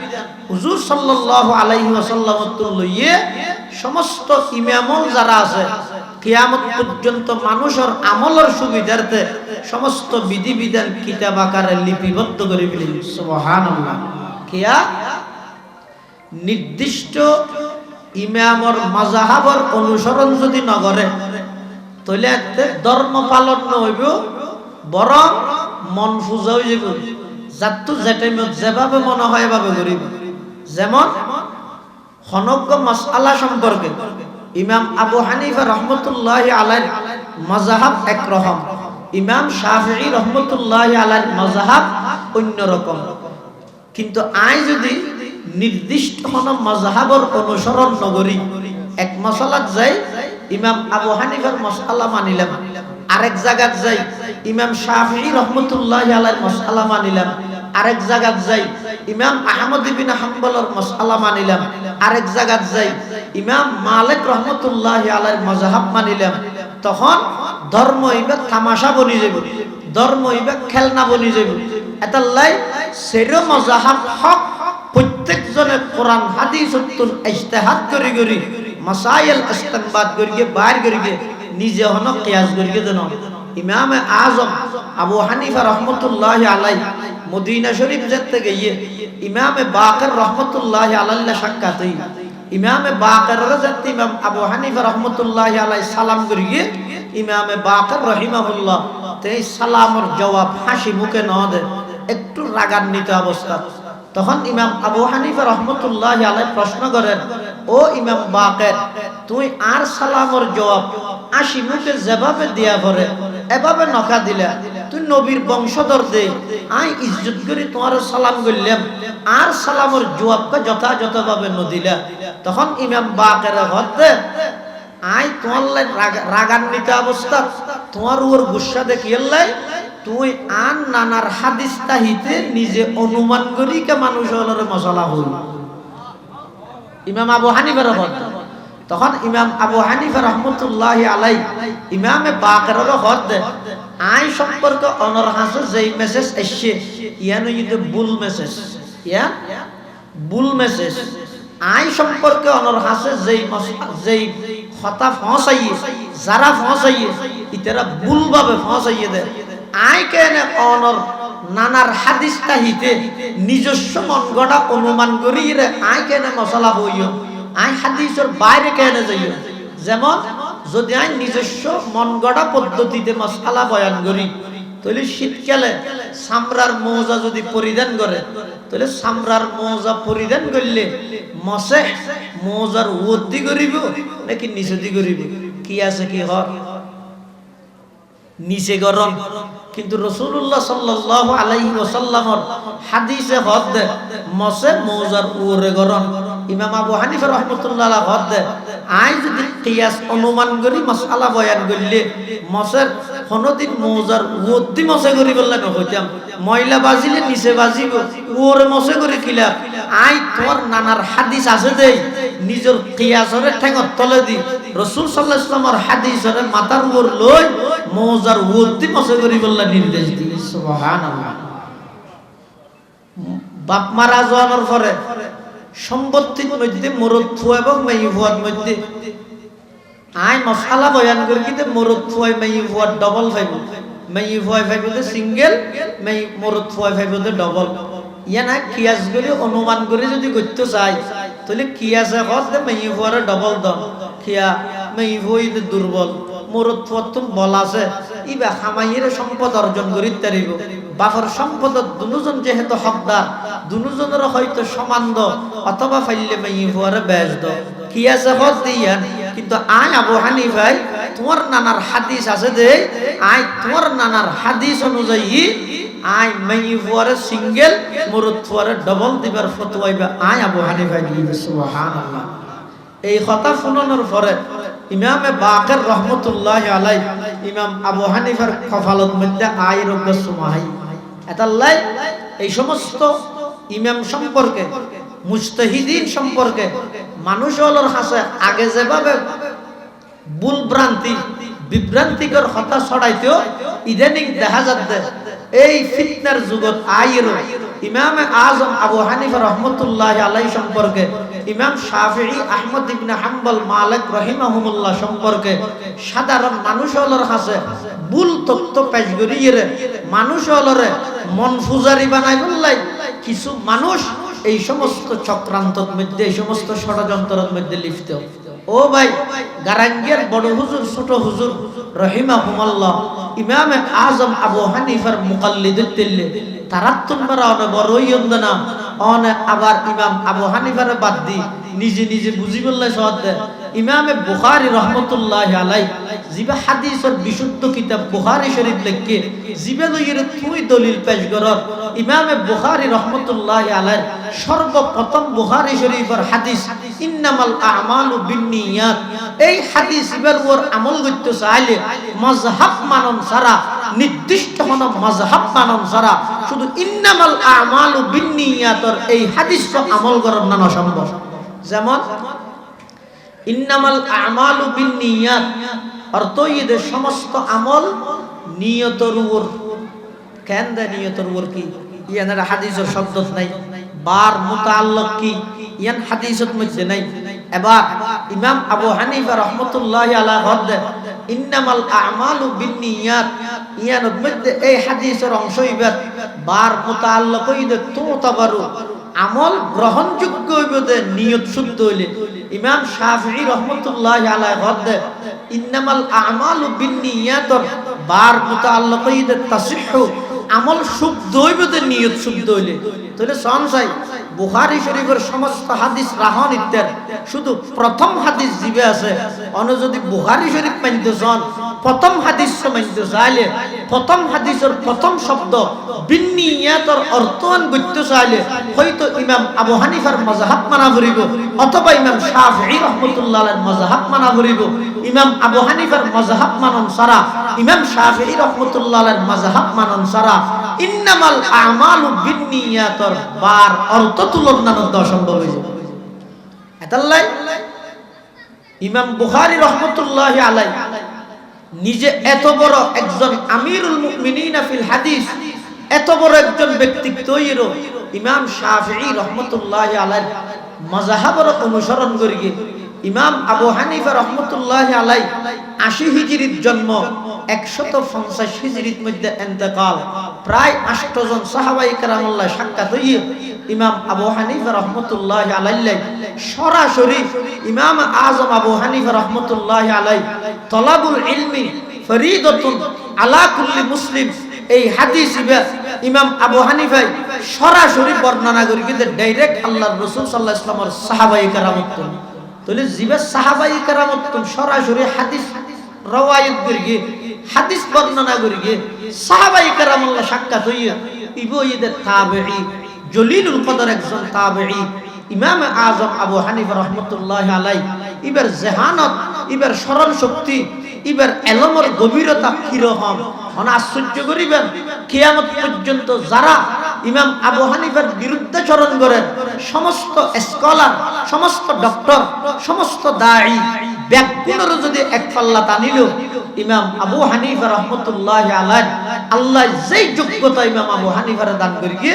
হুজুর সাল্লাল্লাহু আলাইহি ওয়াসাল্লাম লইয়ে সমস্ত ইমামল যারা আছে কিয়ামত পর্যন্ত মানুষের আমলের সুবিধার্থে সমস্ত বিধিবিধান কিতাব আকারে লিপিবদ্ধ করে ফেলেন সুবহানাল্লাহ কিয়া নির্দিষ্ট ইমামর মাযহাবর অনুসরণ যদি না করে তাহলে ধর্ম পালন হইব বরং মন ফুজা হয়ে যাব যাতু যেটাইমত যেভাবে মনে হয় এভাবে করিব যেমন হনজ্ঞ মাসআলা সম্পর্কে ইমাম আবু হানিফা রহমতুল্লাহি আলাইহির মাযহাব একরকম, ইমাম শাফিঈ রহমতুল্লাহি আলাইহির মাযহাব অন্যরকম। কিন্তু আই যদি নির্দিষ্ট কোন মাযহাবের অনুসরণ নগরী, এক মাসালাত যাই ইমাম আবু হানিফার মাসআলা মানিলাম, আরেক জায়গাত যাই ইমাম শাফিঈ রহমতুল্লাহি আলাইহির মাসআলা মানিলাম, আরেক জায়গাত যাই ইমাম আহমদ ইবনে হাম্বলের মাসআলা মানিলাম, আরেক জায়গাত যাই ইমাম মালিক রহমতুল্লাহি আলাইহির মাযহাব মানিলাম, তখন ধর্ম ইবা তামাশা বনি যাবে, ধর্ম ইবা খেলনা বনি যাবে। এতাল্লাই সেরো মাযহাব হক প্রত্যেকজনে কোরআন হাদিস উত্তর ইজতিহাদ করি করি মাসাইল ইস্তেমবাদ করিয়ে বাইর করিয়ে নিজে হন কিয়াস করিয়ে দেন। ইমাম আজম আবু হানিফা রহমতুল্লাহি আলাইহি মদিনা শরীফ যেতে গিয়ে ইমাম বাকির রহমতুল্লাহি আলাইহি সাক্ষাৎ হই, ইমাম বাকির যেতে ইমাম আবু হানিফা রহমতুল্লাহি আলাইহি সালাম করিয়ে ইমাম বাকির রহিমাহুল্লাহ তে সালামের জবাব হাসি মুখে ন দে, একটু রাগান্বিত অবস্থা। তখন ইমাম আবু হানিফা রহমতুল্লাহি আলাইহি প্রশ্ন করেন, ও ইমাম বাকির, তুই আর সালামের জবাব হাসি মুখে যেভাবে দিয়া করে এভাবে নকা দিলা, তুই নবীর বংশধর দে, আই ইজ্জত করে তোমার সালাম করলাম, আর সালামের জবাবকে যথাযথভাবে নদিলা। তখন ইমাম বাকির হতে আই তোমার রাগান্বিত অবস্থা, তোমার ওর গুসা দেখিয়ালাই তুই আন নানার হাদিস তাহিতে নিজে অনুমান করি কে মানুষ হলের মশলা হল। ইমাম আবু হানিফার হতে তখন ইমাম আবু হানিফা রহমতুল্লাহি আলাইহি ইমামে বাকির হতে আই সম্পর্কে অনর হাসে যেই মেসেজ এসছে ইয়ানো কিন্তু ভুল মেসেজ, ইয়া ভুল মেসেজ। আই সম্পর্কে অনর হাসে যেই কথা ফসাইয়ে যারা ফসাইয়ে ইতারা ভুলভাবে ফসাইয়ে দেয়। আই কেন অনর নানার হাদিস তাহিতে নিজস্ব মন গড়া অনুমান করি রে আই কেন মশলা হইও, আই হাদিসের বাইরে কেন যাইও। যেমন যদি আই নিজস্ব মন গড়া পদ্ধতিতে মশলা বয়ান করি, তাহলে শীতকালে সামরার মোজা যদি পরিধান করে, তাহলে সামরার মোজা পরিধান করলে মশে মোজার উদ্দি করিব নাকি নিচে করিব, কি আছে কি হয় নিচে গরম। কিন্তু রাসূলুল্লাহ সাল্লাল্লাহু আলাইহি ওয়াসাল্লামের হাদিসে হদ মশে মোজার উপরে গরম। ইমাম আবু হানিফা রাহমাতুল্লাহ আলাইহি হদ আই যদি কিয়াস অনুমান করি মাসআলা বয়ান করলে মশের কোনদিন মোজার উদ্দি মশে করি বললে না হইতাম, ময়লা বাজিলে নিচে বাজিব ওরে মশে করে কিলা। আই তোর নানার হাদিস আছে দেই নিজের কিয়াসরে ঠেঙত তলে দি রাসূল সাল্লাল্লাহু আলাইহি ওয়াসাল্লামের হাদিসরে মাথার উপর লই মোজার উদ্দি মশে করি বললে নির্দেশ দি। সুবহানাল্লাহ। বাপ মারা যাওয়ার পরে সম্পত্তির মধ্যে মরদ ফুয়া এবং মেয়ে ফুয়ার মধ্যে আই মশালা বয়ান করি কিন্তু মরদ ফুয়াই মেয়ে ফুয়ার ডবল ফাইব, মেয়ে ফুয়াই ফাইব সিঙ্গেল, মেয়ে মরদ ফুয়াই ফাইব ডবল। ইয়া না কিয়াস করে অনুমান করে যদি করতে চাই তাহলে কিয়াসে হতে মেয়ে ফুয়ারে ডবল দম, খিয়া মেয়ে ফুয়াই দুর্বল, মরদ ফুয়ার তো বল আছে ইবা খামাইয়ের সম্পদ অর্জন করি তারিব। বাফর সম্পদ দুজন যেহেতু হকদার, দুজনের হয়তো সমান দ অথবা ফাইলে মেয়ে ফুয়ারে বেশ দ, কি আছে হদ দিয়ান। কিন্তু আই আবু হানিফাই তোমার নানার হাদিস আছে দে, আই তোমার নানার হাদিস অনুযায়ী আই মেয়ে ফুয়ারে সিঙ্গেল মরদ ফুয়ারে ডবল দিবার ফতোয়াইবা আই আবু হানিফাই দিবে। সুবহানাল্লাহ। এই কথা শুনানোর পরে ইমামে বাকির রহমতুল্লাহি আলাইহি ইমাম আবু হানিফার কফালত মধ্যে আই রব্ব সুমাই এতাল্লাই এই সমস্ত ইমাম সম্পর্কে মুজতাহিদিন সম্পর্কে মানুষ হলোর হাসে আগে যেভাবে ভুল ভ্রান্তি বিভ্রান্তিকর কথা ছড়াইতেও ইদানিং দেখা যাচ্ছে এই ফিতনার যুগত আইর ইমামে আজম আবু হানিফা রহমতুল্লাহি আলাইহি সম্পর্কে, ইমাম শাফিঈ আহমদ ইবনে হাম্বল মালিক রাহিমাহুমুল্লাহ সম্পর্কে সাধারণ মানুষ হলোর হাসে ভুল তথ্য পেশ করিয়ে মানুষ হলরে মন ফুজারি বানাই বললাই কিছু মানুষ এই সমস্ত চক্রান্তর মধ্যে এই সমস্ত ষড়যন্ত্রের মধ্যে লিপ্ত। ও ভাই, গারাঙ্গের বড় হুজুর ছোট হুজুর রহিমাহুমুল্লাহ ইমামে আজম আবু হানিফার মুকাল্লিদুল তিল্লে তারাতুন মারা অনে বড়ই না অনে আবার ইমাম আবু হানিফারে বাদ দি নিজে নিজে বুঝি বললে সহজ ইমামে বুখারী রাহমাতুল্লাহি আলাইহি জিবা হাদিসের বিশুদ্ধ কিতাব বুখারী শরীফ লিখকে জিবা লইয়ের তুই দলিল পেশ করর ইমামে বুখারী রাহমাতুল্লাহি আলাইহি সর্বপ্রথম বুখারী শরীফের হাদিস ইন্নামাল আমালু বিন্নিয়াত এই হাদিস ইবার ওর আমল করতে চাইলে মাযহাব মানন ছাড়া নির্দিষ্ট কোন মাযহাব মানন ছাড়া শুধু ইন্নামাল আমালু বিন্নিয়াতর এই হাদিস আমল করার না সম্ভব যেমন ইন্নামাল আমালু বিন্নিয়াত অর্থ এদের সমস্ত আমল নিয়তের উপর কেন দেয় নিয়তের উপর কি ইয়ানের হাদিসের শব্দ নাই বার মুতাআল্লিক কি ইয়ান হাদিসের মধ্যে নাই এবার ইমাম আবু হানিফা রাহমাতুল্লাহি আলাইহি হদ্দে ইন্নামাল আমালু বিন্নিয়াত ইয়ানের মধ্যে এই হাদিসের অংশ ইবার বার মুতাআল্লিক হইতে তুতাবারু আমল গ্রহণযোগ্য হইবে নিয়ত শুদ্ধ হইলে ইমাম শাফিঈ রাহমাতুল্লাহি আলাইহি হদ্দে ইন্নামাল আমালু বিন্নিয়াতর বার মুতাআল্লিক হইতে তাসিহু আমল শুদ্ধ হইবে নিয়ত শুদ্ধ হইলে তাহলে সনসাই বুখারী শরীফের সমস্ত হাদিস রাহন ইত্যাদ শুধু প্রথম হাদিস জিবে আছে অন্য যদি বুখারী শরীফ মানতে চান প্রথম হাদিস মানতে চাইলে প্রথম হাদিসের প্রথম শব্দ বিন্নিয়াতর অর্থন করতে চাইলে হয়তো ইমাম আবু হানিফার মাযহাব মানা পড়িব অথবা ইমাম শাফিঈ রাহমাতুল্লাহ আলাইহির মাযহাব মানা পড়িব ইমাম আবু হানিফার মাযহাব মানন ছাড়া ইমাম শাফিঈ রাহমাতুল্লাহ আলাইহির মাযহাব মানন ছাড়া ইন্নামাল আমালু বিন্নিয়াতর বার অর্থ তুলনা দেওয়া সম্ভব হয়ে যাবে এতাল্লাই ইমাম বুখারী রাহমাতুল্লাহি আলাইহি নিজে এত বড় একজন আমিরুল মুমিনিন ফিল হাদিস এত বড় একজন ব্যক্তিত্ব হইরো ইমাম শাফিঈ রাহমাতুল্লাহি আলাইহি মাযহাবের অনুসরণ করি ইমাম আবু হানিফা রাহমাতুল্লাহি আলাইহি 80 হিজরির জন্ম 150 হিজরির মধ্যে ইন্তেকাল প্রায় 8 জন সাহাবায়ে কেরামুল্লাহ সাক্ষাৎ হইয়ে ইমাম আবু হানিফা রাহমাতুল্লাহি আলাইহি সরাসরি ইমাম আযম আবু হানিফা রাহমাতুল্লাহি আলাইহি তলাবুল ইলমি ফরিদাতুন আলা কুল্লি মুসলিম এই হাদিস ইমাম আবু হানিফা সরাসরি বর্ণনা করি কিন্তু ডাইরেক্ট আল্লাহর রাসূল সাল্লাল্লাহু আলাইহি ওয়াসাল্লামের সাহাবায়ে কেরামত তাহলে জিবা সাহাবায়ে কেরামত সরাসরি হাদিস রওয়ায়াত করি হাদিস বর্ণনা করি সাহাবায়ে কেরামুল্লাহ সাক্ষাৎ হইয়া ইবো এদের তাবেঈ জলিলুল কদর একজন তাবেঈ ইমাম আযম আবু হানিফা রাহমাতুল্লাহি আলাইহি ইবার জাহানত ইবার স্মরণ শক্তি ইবার ইলমের গভীরতা কিরকম মানে আশ্চর্য করিবেন কিয়ামত পর্যন্ত যারা ইমাম আবু হানিফার বিরুদ্ধাচরণ করেন সমস্ত স্কলার সমস্ত ডক্টর সমস্ত দাঈ ব্যাকুণের যদি এক পাল্লা টানিল ইমাম আবু হানিফা রাহমাতুল্লাহি আলাইহি আল্লাহ যেই যোগ্যতা ইমাম আবু হানিফার দান করিয়ে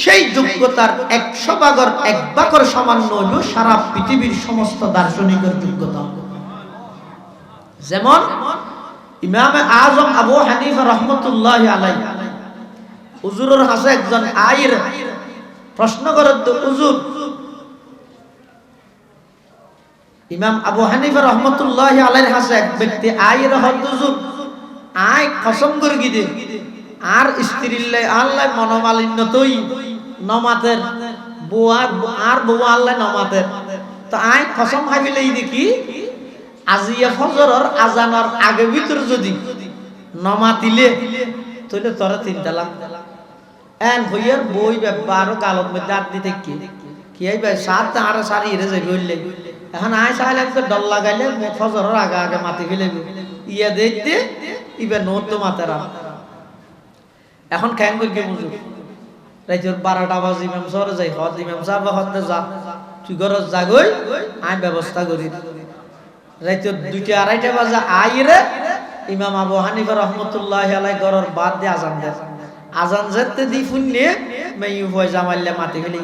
সেই যোগ্যতার 100 ভাগের 1 ভাগের সামান্য হলো সারা পৃথিবীর সমস্ত দার্শনিকের যোগ্যতা যেমন ইমাম আযম আবু হানিফা রাহমাতুল্লাহি আলাইহি হুজুরের কাছে একজন আইর প্রশ্ন করে তো হুজুর ইমাম আবু হানিফা রাহমাতুল্লাহি আলাইহির কাছে এক ব্যক্তি আইর হদ হুজুর আই কসম করে গিয়ে আর স্ত্রীল্লাই আল্লাহ মনোমালিন্য তৈ নমাতের বুয়ার আর বুয়া আল্লাহ নমাতের তো আই কসম খাইলেই দেখি আজিয়া ফজরের আজানের আগে ভিতর যদি নমাতিলে তাহলে তোরা 3 তালাক এন হইয়ার বই ব্যাপার কালত মধ্যে আর দিতে কি এই ভাই সাত আর সারি এরে যাই বললে এখন আই চাইলে তো ডল লাগাইলে ফজরের আগে আগে মাটি ফেলে ইয়া দেখতে ইবে নোট তো মাতেরা এখন কেন করি বুঝু রাইতের 12টা বাজে ইমাম সাহেব যাই হদ ইমাম সাহেব হদে যা তুই ঘরে যাগই আই ব্যবস্থা করি রাইতের 2টা 2:30 বাজে আইরে ইমাম আবু হানিফা রাহমাতুল্লাহি আলাইহি ঘরের বাদ দিয়ে আজান দেয় আজান যেতে দি ফুনলে মেই হই জামাইলে মাটি ফেলে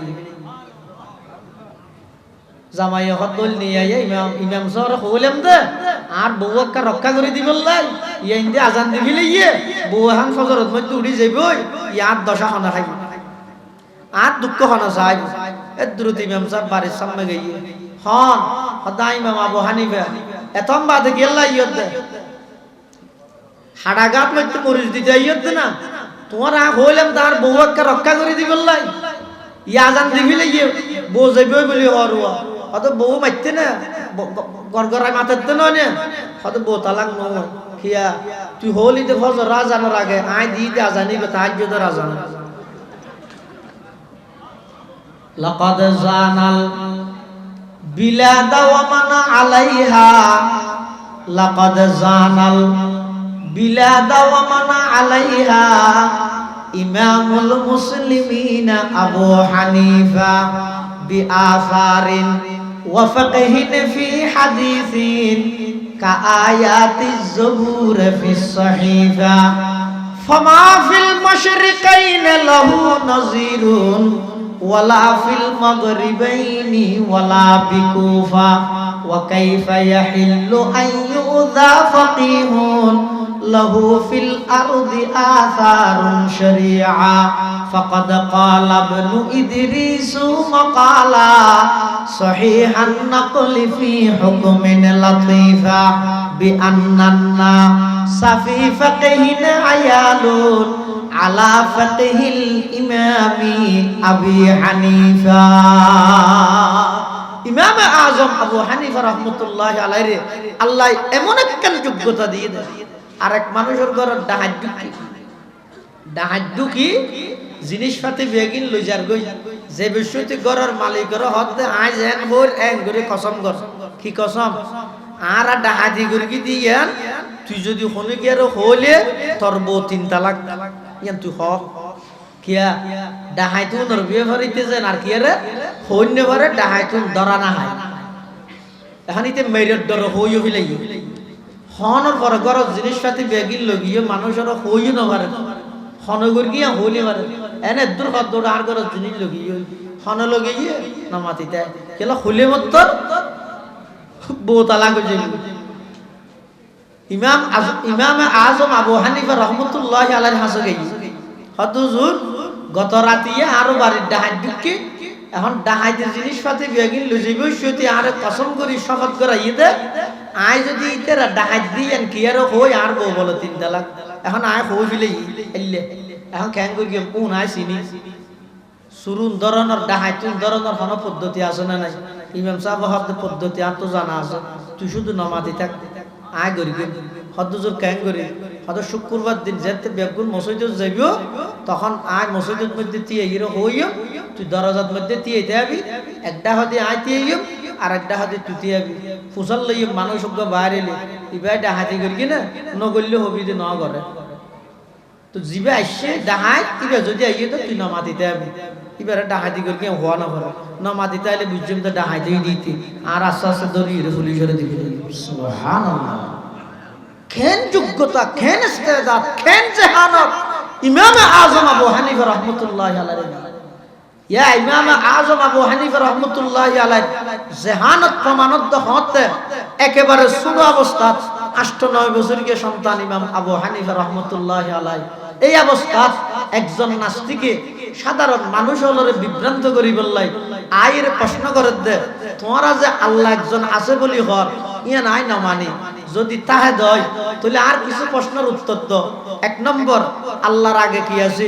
জামাই হদল নিয়ে আইয়া ইমাম সাহেব কইলাম দে আর বউকে রক্ষা করে দিবলাই ইয়াইন্দে আজান দি ফেলে বউ হান ফজরত মধ্যে উড়ি যাইবই ইয়ার দশা খানা খাই আর দুঃখ খানা চাই এ দ্রুত ইমাম সাহেব বাড়ির সামনে গিয়ে হন হদাই ইমাম আবু হানিফা এতম বাদে গেলা ইয়তে হাড়াগাত মধ্যে মরিচ দিতে ইয়তে না তোমার হইলাম তার বউকে রক্ষা করে দিবলাই ইয়া আজান দি ফেলে বউ যাইবই বলি হরুয়া হয়তো বউ মারতে না গড়গড়ায় মাথাতে নয় না হয়তো বউ তালাক নয় খিয়া তুই হলিতে ফজর রাজানোর আগে আয় দিতে আজানিবে তাহাজ্জুদের রাজান লাকাদ জানাল বিলাদা ওয়া মান আলাইহা লাকাদ জানাল বিলাদা ওয়া মান আলাইহা ইমামুল মুসলিমিন আবু হানিফা বিআসারিন ওয়া ফাকহিন ফি হাদিসিন কাআয়াতিজ জুবুর ফিস সহিফা ফামা ফিল মাশরিকাইন লাহু নাযিরুন ওয়ালা ফিল মাগরিবাইনি ওয়ালা বিকুফা ওয়া কাইফা ইয়াহিল্লু আন ইউযা ফাকিহুন লাহু ফিল আরদি আসারুন শরীআ ফাকাদ ক্বালা ইবনু ইদরিস মাকালা সহিহান নাকলি ফি হুকমিন লাতীফা বিআন্নান্না সাফি ফাকিহিন আয়ালুন আলা ফাকিহিল ইমামি আবি হানিফা ইমাম আযম আবু হানিফা রাহমাতুল্লাহি আলাইহি আল্লাহ এমন একখান যোগ্যতা দিয়ে দেয় আরেক মানুষের ঘরের ডাহাজ্জু কি জিনিসপাতি বেগিন লই যার গই যে বিশ্বতি ঘরের মালিকের হতে আজ এন হল এন করে কসম কর কি কসম আর ডাহাতি করে কি দিয়ান তুই যদি হনে গিয়ে হলে তোর বউ 3 তালাক ইয়ান তুই হ কিয়া ডাহাইতুন ওর বিয়ে ভরিতে যেন আর কি রে হইন্য ভরে ডাহাইতুন দরা না হয় এখানিতে মেরের ডর হইও ফিলাই হনর পর গরজ জিনিসপাতি বেগিল লগিয়ে মানুষের হইও না পারে হনগর গিয়া হইলে পারে এনে দূর হাত দৌড় আর গরজ জিনিস লগিয়ে হন লগিয়ে না মাতিতে কেলা খুলে মত বউ তালাক হয়ে যাবে ইমাম আযম আবু হানিফা রাহমাতুল্লাহি আলাইহি হাসে গই হুজুর গত রাতিয়া আরো বাড়ির ডাহাই ঢুকে এখন ডাহাইদের জিনিসপাতি বেগিন লই যাইব সত্যি আর কসম করি শপথ করাই দে আয় যদি ইতেরা ডাহাই দিয়েন কি আর হই আর বউ বলে 3 তালাক এখন আয় হই ফিলেই এল্লে এখন কেন করি কোন আয় চিনি সুরুন ধরনের ডাহাই তুন ধরনের কোন পদ্ধতি আছে না নাই ইমাম সাহেব হতে পদ্ধতি আর তো জানা আছে তুই শুধু নামাজি থাক আয় করি হদ্দুজুর কেন করি হয়তো শুক্রবার দিন যেতে বেগুন মসজিদে যাইব তখন আয় মসজিদের মধ্যে দিয়ে হিরো হইও তুই দরজার মধ্যে দিয়ে যাবি একটা হাতে আয় দিয়ে আর একটা হাতে তুই যাবি ফুসল লইয়ে মানুষ বাইরে এলে ইবাই ডাহাতি করি কিনা নগল্য হবি যে ন করে তো জিবে আসছে ডাহাই ইবা যদি আইয়ে তো তুই নমাতিতে যাবি এবারে ডাহাতি করি কি হওয়া না করে নমাতিতে আইলে বুঝছিম তো ডাহাইতেই দিতে আর আস্তে আস্তে ধরিয়ে পুলিশের দিবি সুবহানাল্লাহ কেন যোগ্যতা কেন ইস্তেদাদ কেন জাহানত ইমাম আযম আবু হানিফা রাহমাতুল্লাহি আলাইহি ইয়া ইমাম আযম আবু হানিফা রাহমাতুল্লাহি আলাইহি জাহানত প্রমাণত হতে একেবারে ছোট অবস্থা 8-9 বছরের সন্তান ইমাম আবু হানিফা রাহমাতুল্লাহি আলাইহি এই অবস্থা একজন নাস্তিকে সাধারণ মানুষ হলরে বিভ্রান্ত করি বললাই আয়ের প্রশ্ন করে দে তোমরা যে আল্লাহ একজন আছে বলি হর ইয়া নাই না মানি যদি তাহে দয় তাহলে আর কিছু প্রশ্নের উত্তর দাও 1 নম্বর আল্লাহর আগে কি আছে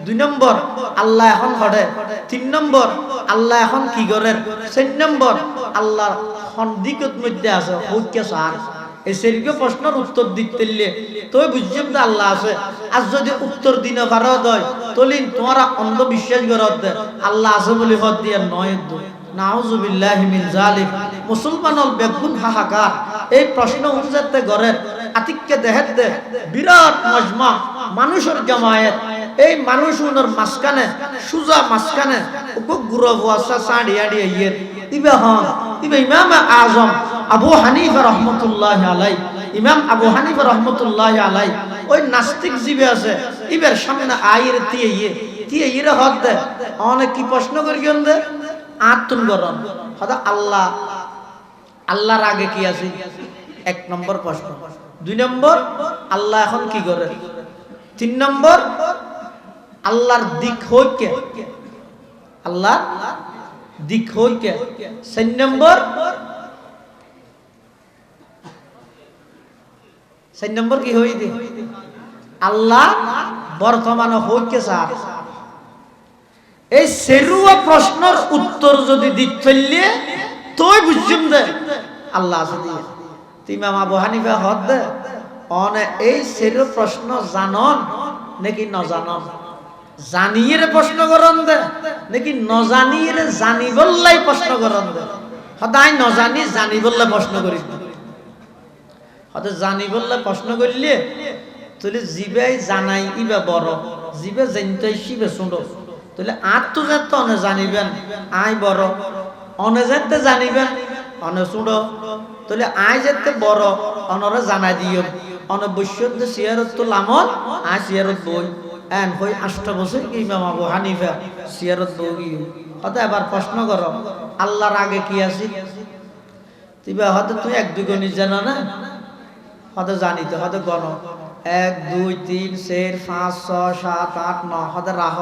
2 নম্বর আল্লাহ এখন করে 3 নম্বর আল্লাহ এখন কি করে 4 নম্বর আল্লাহর কোন দিকত মধ্যে আছে হইকে সার এই সেরিকে প্রশ্নের উত্তর দিতেলে তুই বুঝছিস যে আল্লাহ আছে আর যদি উত্তর দিনে পারো দয় তাহলে তোমরা অন্ধবিশ্বাস করত আল্লাহ আছে বলি হদ দিয়া নয় নাউযুবিল্লাহি মিন জালিক মুসলমানল বেগুন হাহাকার এই প্রশ্ন উঠতে গরের আতিককে দেহেতে বিরাট মজমা মানুষের জামায়াত এই মানুষগুলোর মাঝখানে সুজা মাঝখানে গুরু ওয়াসা সাড়িয়া দিয়ে ইয়ে ইবে হন ইবে ইমাম আযম আবু হানিফা রাহমাতুল্লাহি আলাইহি ইমাম আবু হানিফা রাহমাতুল্লাহি আলাইহি ওই নাস্তিক জীবে আছে ইবের সামনে আয়ের দিয়ে ইয়ে হদ দে অনেক কি প্রশ্ন করি গন্দে আত্মন গরম হদা আল্লাহর আগে কি আছে 1 নম্বর প্রশ্ন 2 নম্বর আল্লাহ এখন কি করে 3 নম্বর আল্লাহর দিক হইকে আল্লাহ দিক হইকে 4 নম্বর কি হই দি আল্লাহ বর্তমানে হইকে স্যার এই সেরুয়া প্রশ্নের উত্তর যদি দিতে ফেললে তোই বুঝছিম দে আল্লাহ আছে দিয়ে ইমাম আবু হানিফা হদ দে অনে এই সেরো প্রশ্ন জানন নাকি ন জানন জানিয়ে প্রশ্ন করন দে নাকি ন জানিয়ে জানি বললাই প্রশ্ন করন দে সদাই ন জানি জানি বললে প্রশ্ন করি হয়তো জানি বললে প্রশ্ন করলে তুই জিবাই জানাই ইবা বড় জিবে জানতে শিবে শুনো তাহলে আর তো যেতে অনে জানিবেন আই বড় অনে যেতে জানিবেন অনে শুনো তাহলে আই যেতে বড় অনরে জানাই দিও অনে বৈশ্যত সিয়ারত তো লামত আই সিয়ারত বই এন হই 8 বছর কি ইমাম আবু হানিফা সিয়ারত বই হয়তো এবার প্রশ্ন করো আল্লাহর আগে কি আছে তিবা হয়তো তুই 1 2 গণিত জানো না হয়তো জানিতে হয়তো গণ 1 2 3 4 5 6 7 8 9 হয়তো রাহ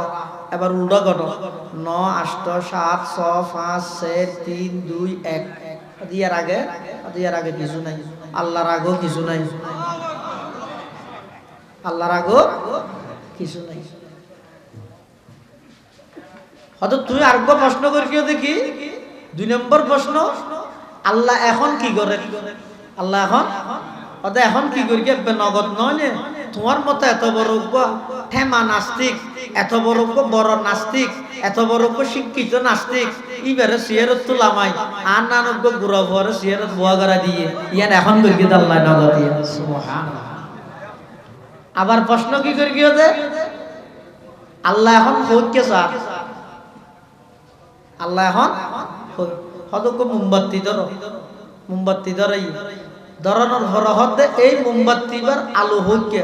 এবার উল্টা গণ 9 8 7 6 5 4 3 2 1 ইয়ার আগে কিছু নাই আল্লাহর আগেও কিছু নাই আল্লাহর আগেও কিছু নাই হয়তো তুই আরেকটা প্রশ্ন করিও দেখি 2 নম্বর প্রশ্ন আল্লাহ এখন কি করে আল্লাহ এখন কি করি নগদ নয় তোমার মতো এত বড় ঠেমা নাস্তিক এত বড় নাস্তিক এত বড় শিক্ষিত নাস্তিক ইবারে সিয়ারত তো লামাই আর নানক গুড়া ভরে সিয়ারত বোয়া করা দিয়ে ইয়ান এখন করি আল্লাহ নগদ দিয়ে সুবহানাল্লাহ আবার প্রশ্ন কি করি গিয়ে দে আল্লাহ এখন হইকে চা আল্লাহ এখন হয়তো মোমবাতি ধরাই ধরানোর হরহতে এই মোমবাতি বার আলো হইকে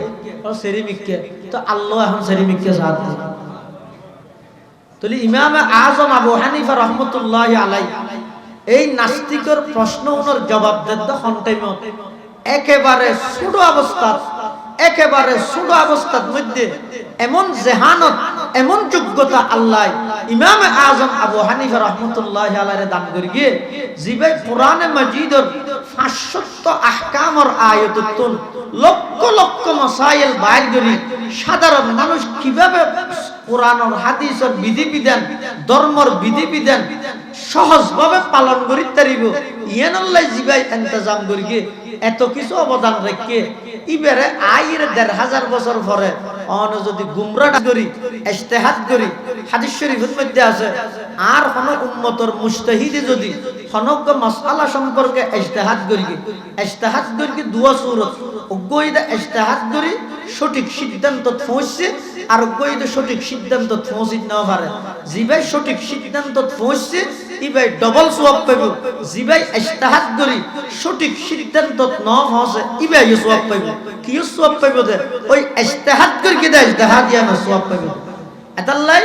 সেরিমিককে তো আল্লাহ এখন সেরিমিককে সাথ দিয়ে তাহলে ইমাম আজম আবু হানিফা রহমতুল্লাহি আলাইহি এই নাস্তিকের প্রশ্ন ওনার জবাব দেন খন্টাইমত একেবারে ছোট অবস্থার মধ্যে এমন জেহানত এমন যোগ্যতা আল্লাহ ইমাম আজম আবু হানিফা রহমতুল্লাহি আলাইহি দান করি গিয়ে জিবে কোরআনে মাজিদের 500 আহকামর আয়াতুন লক্ষ লক্ষ মাসাইল বাইর করি সাধারণ মানুষ কিভাবে কোরআনের হাদিসের বিধিবিধান ধর্মের বিধিবিধান সহজভাবে পালন করি তারিব ইয়ান আল্লাহ জিবাই ইন্তজাম করি গিয়ে এত কিছু অবদান রেখে ইবারে আয়ের 1500 বছর পরে অন যদি গুমরা করি ইজতিহাদ করি হাদিস শরীফের মধ্যে আছে আর কোন উম্মতর মুজতাহিদে যদি কোনক মাসআলা সম্পর্কে ইজতিহাদ করি দুয়া সূরত ওগইদা ইজতিহাদ করি সঠিক সিদ্ধান্ত পৌঁছে আর ওগইদা সঠিক সিদ্ধান্ত পৌঁছিত না পারে জিবাই সঠিক সিদ্ধান্ত পৌঁছে ইবাই ডাবল সওয়াব পাবে জিবাই ইজতিহাদ করি সঠিক সিদ্ধান্ত না পৌঁছে ইবাই সওয়াব পাবে কি সওয়াব পাবে দে ওই ইজতিহাদ করি কি দে ইজতিহাদ ইয়া না সওয়াব পাবে এতাল্লাই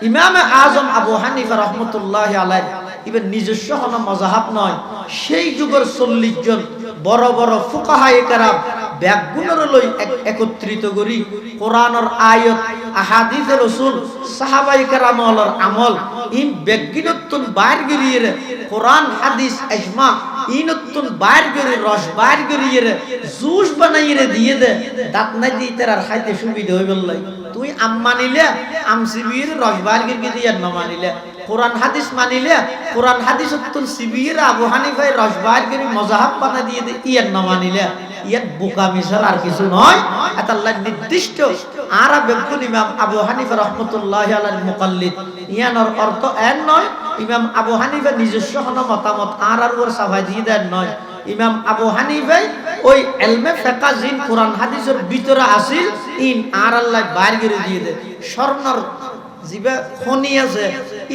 ইমাম আজম আবু হানিফা রহমতুল্লাহি আলাইহি ইবেন নিজস্ব কোন মাযহাব নয় সেই যুগের 40 জন বড় বড় ফুকাহায়ে কেরাম ব্যাগুণের লই একত্রিত করি কোরআনের আয়াত আহাদিসের রাসূল সাহাবায়ে কেরামের আমল ইন ব্যাগিনতুন বাইর গরিয়ে কোরআন হাদিস ইজমা ইনতুন বাইর গরি রস বাইর গরিয়ে জুস বানাইরে দিয়ে দে দাঁত না দি তেরার খাইতে সুবিধা হই বললাই তুই আম মানিলে আম সিবির রস বাইর গরি দিয়ে না মানিলে কোরআন হাদিস মানিলে কোরআন হাদিসতুন সিবির আবু হানিফায় রস বাইর গরি মাযহাব বানা দিয়ে দে ইয়ান না মানিলে ইয়াত বোকামি ছাড়া আর কিছু নয় এটা আল্লাহ নির্দিষ্ট আর বেগুন ইমাম আবু হানিফা রাহমাতুল্লাহি আলাইহির মুকাল্লিদ ইয়ানোর অর্থ এন নয় ইমাম আবু হানিফা নিজস্ব কোনো মতামত আর ওর সাফাই দিয়ে দেন নয় ইমাম আবু হানিফা ওই ইলমে ফিকহ জিন কোরআন হাদিসের ভিতরে আসিল ইন আর আল্লাহ বাইর করে দিয়ে দে স্বর্ণর জিবা খনি আছে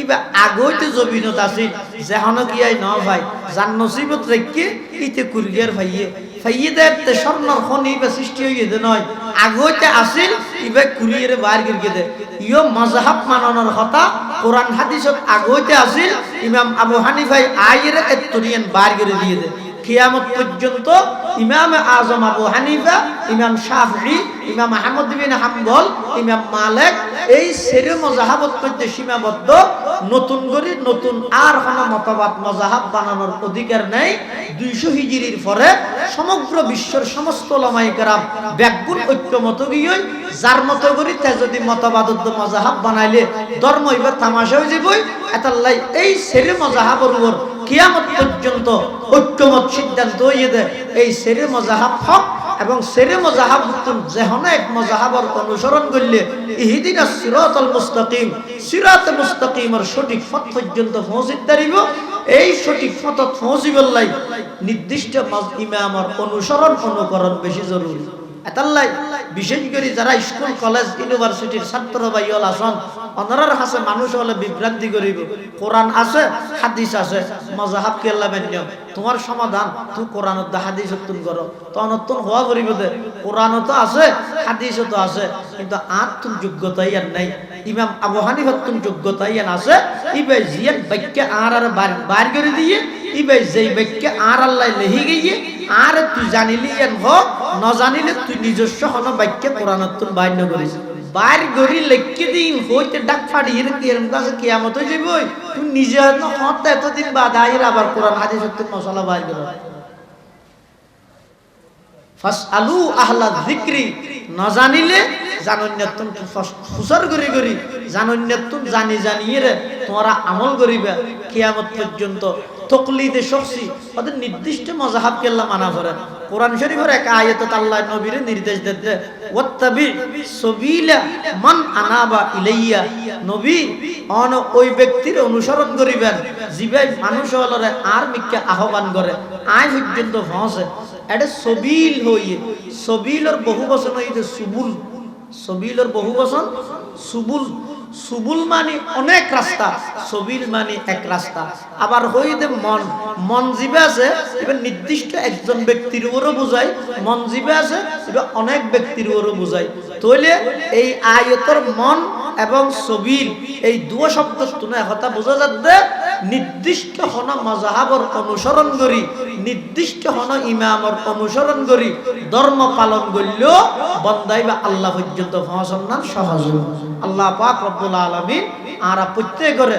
ইবা আগইতে জবিনত আছিল যেহন কি আই ন ভাই জান নসিবত রেখে ইতে কুরিয়ার ভাইয়ে ফাইয়েতে স্বর্ণর খনি বা সৃষ্টি হইয়ে দে নয় আগইতে আসিল ইবা কুরিয়ারে বাইর করে দে ইয়ো মাযহাব মানানোর কথা কোরআন হাদিসত আগইতে আসিল ইমাম আবু হানিফা আইরে এতরিয়ান বাইর করে দিয়ে দে কিয়ামত পর্যন্ত ইমাম আজম আবু হানিফা ইমাম শাফিঈ ইমাম আহমদ বিন হাম্বল ইমাম মালিক এই সেরে মাযহাবত মধ্যে সীমাবদ্ধ নতুন করে নতুন আর কোন মতবাদ মাযহাব বানানোর অধিকার নাই 200 হিজরির পরে সমগ্র বিশ্বের সমস্ত উলামায়ে কেরাম ব্যাগুণ ঐক্যমত গিয়ে যার মত করি তে যদি মতবাদত মাযহাব বানাইলে ধর্ম ইবা তামাশা হয়ে যাবে এতাল্লাই এই সেরে মাযহাবের উপর কিয়ামত পর্যন্ত ঐক্যমত সিদ্ধান্ত হয়ে দেয় এই সেরে মজাহাব হক এবং সেরে মজাহাব যেহনে এক মজাহাবর অনুসরণ করলে ইহদিনাস সিরাতাল মুস্তাকিম সিরাতে মুস্তাকিমের সঠিক পথ পর্যন্ত পৌঁছিত দাঁড়িব। এই সঠিক পথত পৌঁছিবলাই নির্দিষ্ট ইমামর অনুসরণ অনুকরণ বেশি জরুরি। এতাল্লাই বিশেষ করে যারা স্কুল কলেজ ইউনিভার্সিটির ছাত্র ভাইল আছেন অনারার কাছে মানুষ হলে বিভ্রান্তি করিব। কোরআন আছে হাদিস আছে মজাহাব কেল্লা মান্য তোমার সমাধান তুই কোরআনত দা হাদিসত তুন করো তখন হওয়া করিব দে কোরআনও তো আছে হাদিসও তো আছে কিন্তু আর তুম যোগ্যতাই আর নাই। ইমাম আবু হানিফার তুম যোগ্যতাই আর আছে ইবে জিয়ান বাক্য আর বার করে দিয়ে ইবে যেই বাক্য আর আল্লাহ লেহি গিয়ে আর তুই জানিলি এন হোক ন জানিলে তুই নিজস্ব হন বাক্য কোরআনত তুন বান্য করিস বাইর গরি লেখকে দিন হইতে ডাক ফাড়ি এরকম কাছে কিয়ামত হয়ে যাবি তুই নিজে হয়তো হত এতদিন বাদ আইর আবার কোরআন হাদিস তুন মশলা বাইর কর। ফাসআলু আহলা যিকরি ন জানিলে জানন্যতুন ফুসর করি করি জানন্যতুন জানি জানিয়ে রে তোমরা আমল করিবা কিয়ামত পর্যন্ত। তকলিদে শখসি ওদের নির্দিষ্ট মজাহাব কেল্লা মানা করে। কোরআন শরীফের এক আয়াতত আল্লাহ নবীর নির্দেশ দেতে ওয়াত্তাবি সাবিলা মান আনাবা ইলাইয়া নবী অন ওই ব্যক্তির অনুসরণ করিবেন জিবাই মানুষ হলরে আর মিক্কে আহ্বান করে আয় পর্যন্ত পৌঁছে। এটা সবিল হইয়ে সবিলর বহু বচন হইতে সুবুল সবিলর বহু বচন সুবুল সুবুল মানে অনেক রাস্তা সবিল মানে এক রাস্তা। আবার হইতে মন মন জিবে আছে এবার নির্দিষ্ট একজন ব্যক্তির উপরও বোঝায় মন জিবে আছে এবার অনেক ব্যক্তির উপরও বোঝায়। তাহলে এই আয়াতের মন এবং সবিল এই দুটো শব্দ শুনে কথা বোঝা যাচ্ছে নির্দিষ্ট হন মজাহাবর অনুসরণ করি নির্দিষ্ট হন ইমামর অনুসরণ করি ধর্ম পালন করলেও বন্দাই বা আল্লাহ পর্যন্ত পৌঁছানো সহজ। আল্লাহ পাক রব্বুল আলামিন আর প্রত্যেকরে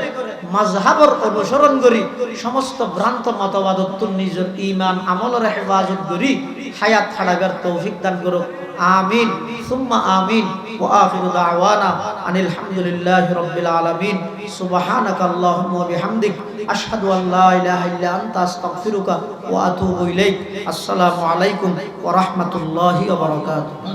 মজহাবর অনুসরণ করি সমস্ত ভ্রান্ত মতবাদত নিজের ঈমান আমলের হেফাজত করি হায়াত খাড়াবার তৌফিক দান করুক। আমিন সুম্মা আমিন ওয়া আখিরু দাওয়ানা আনিল হামদুলিল্লাহি রাব্বিল আলামিন সুবহানাকা আল্লাহুম্মা ওয়া বিহামদিক আশহাদু আল লা ইলাহা ইল্লা আনতা আস্তাগফিরুকা ওয়া আতুবু ইলাইক। আসসালামু আলাইকুম ওয়া রাহমাতুল্লাহি ওয়া বারাকাতুহু।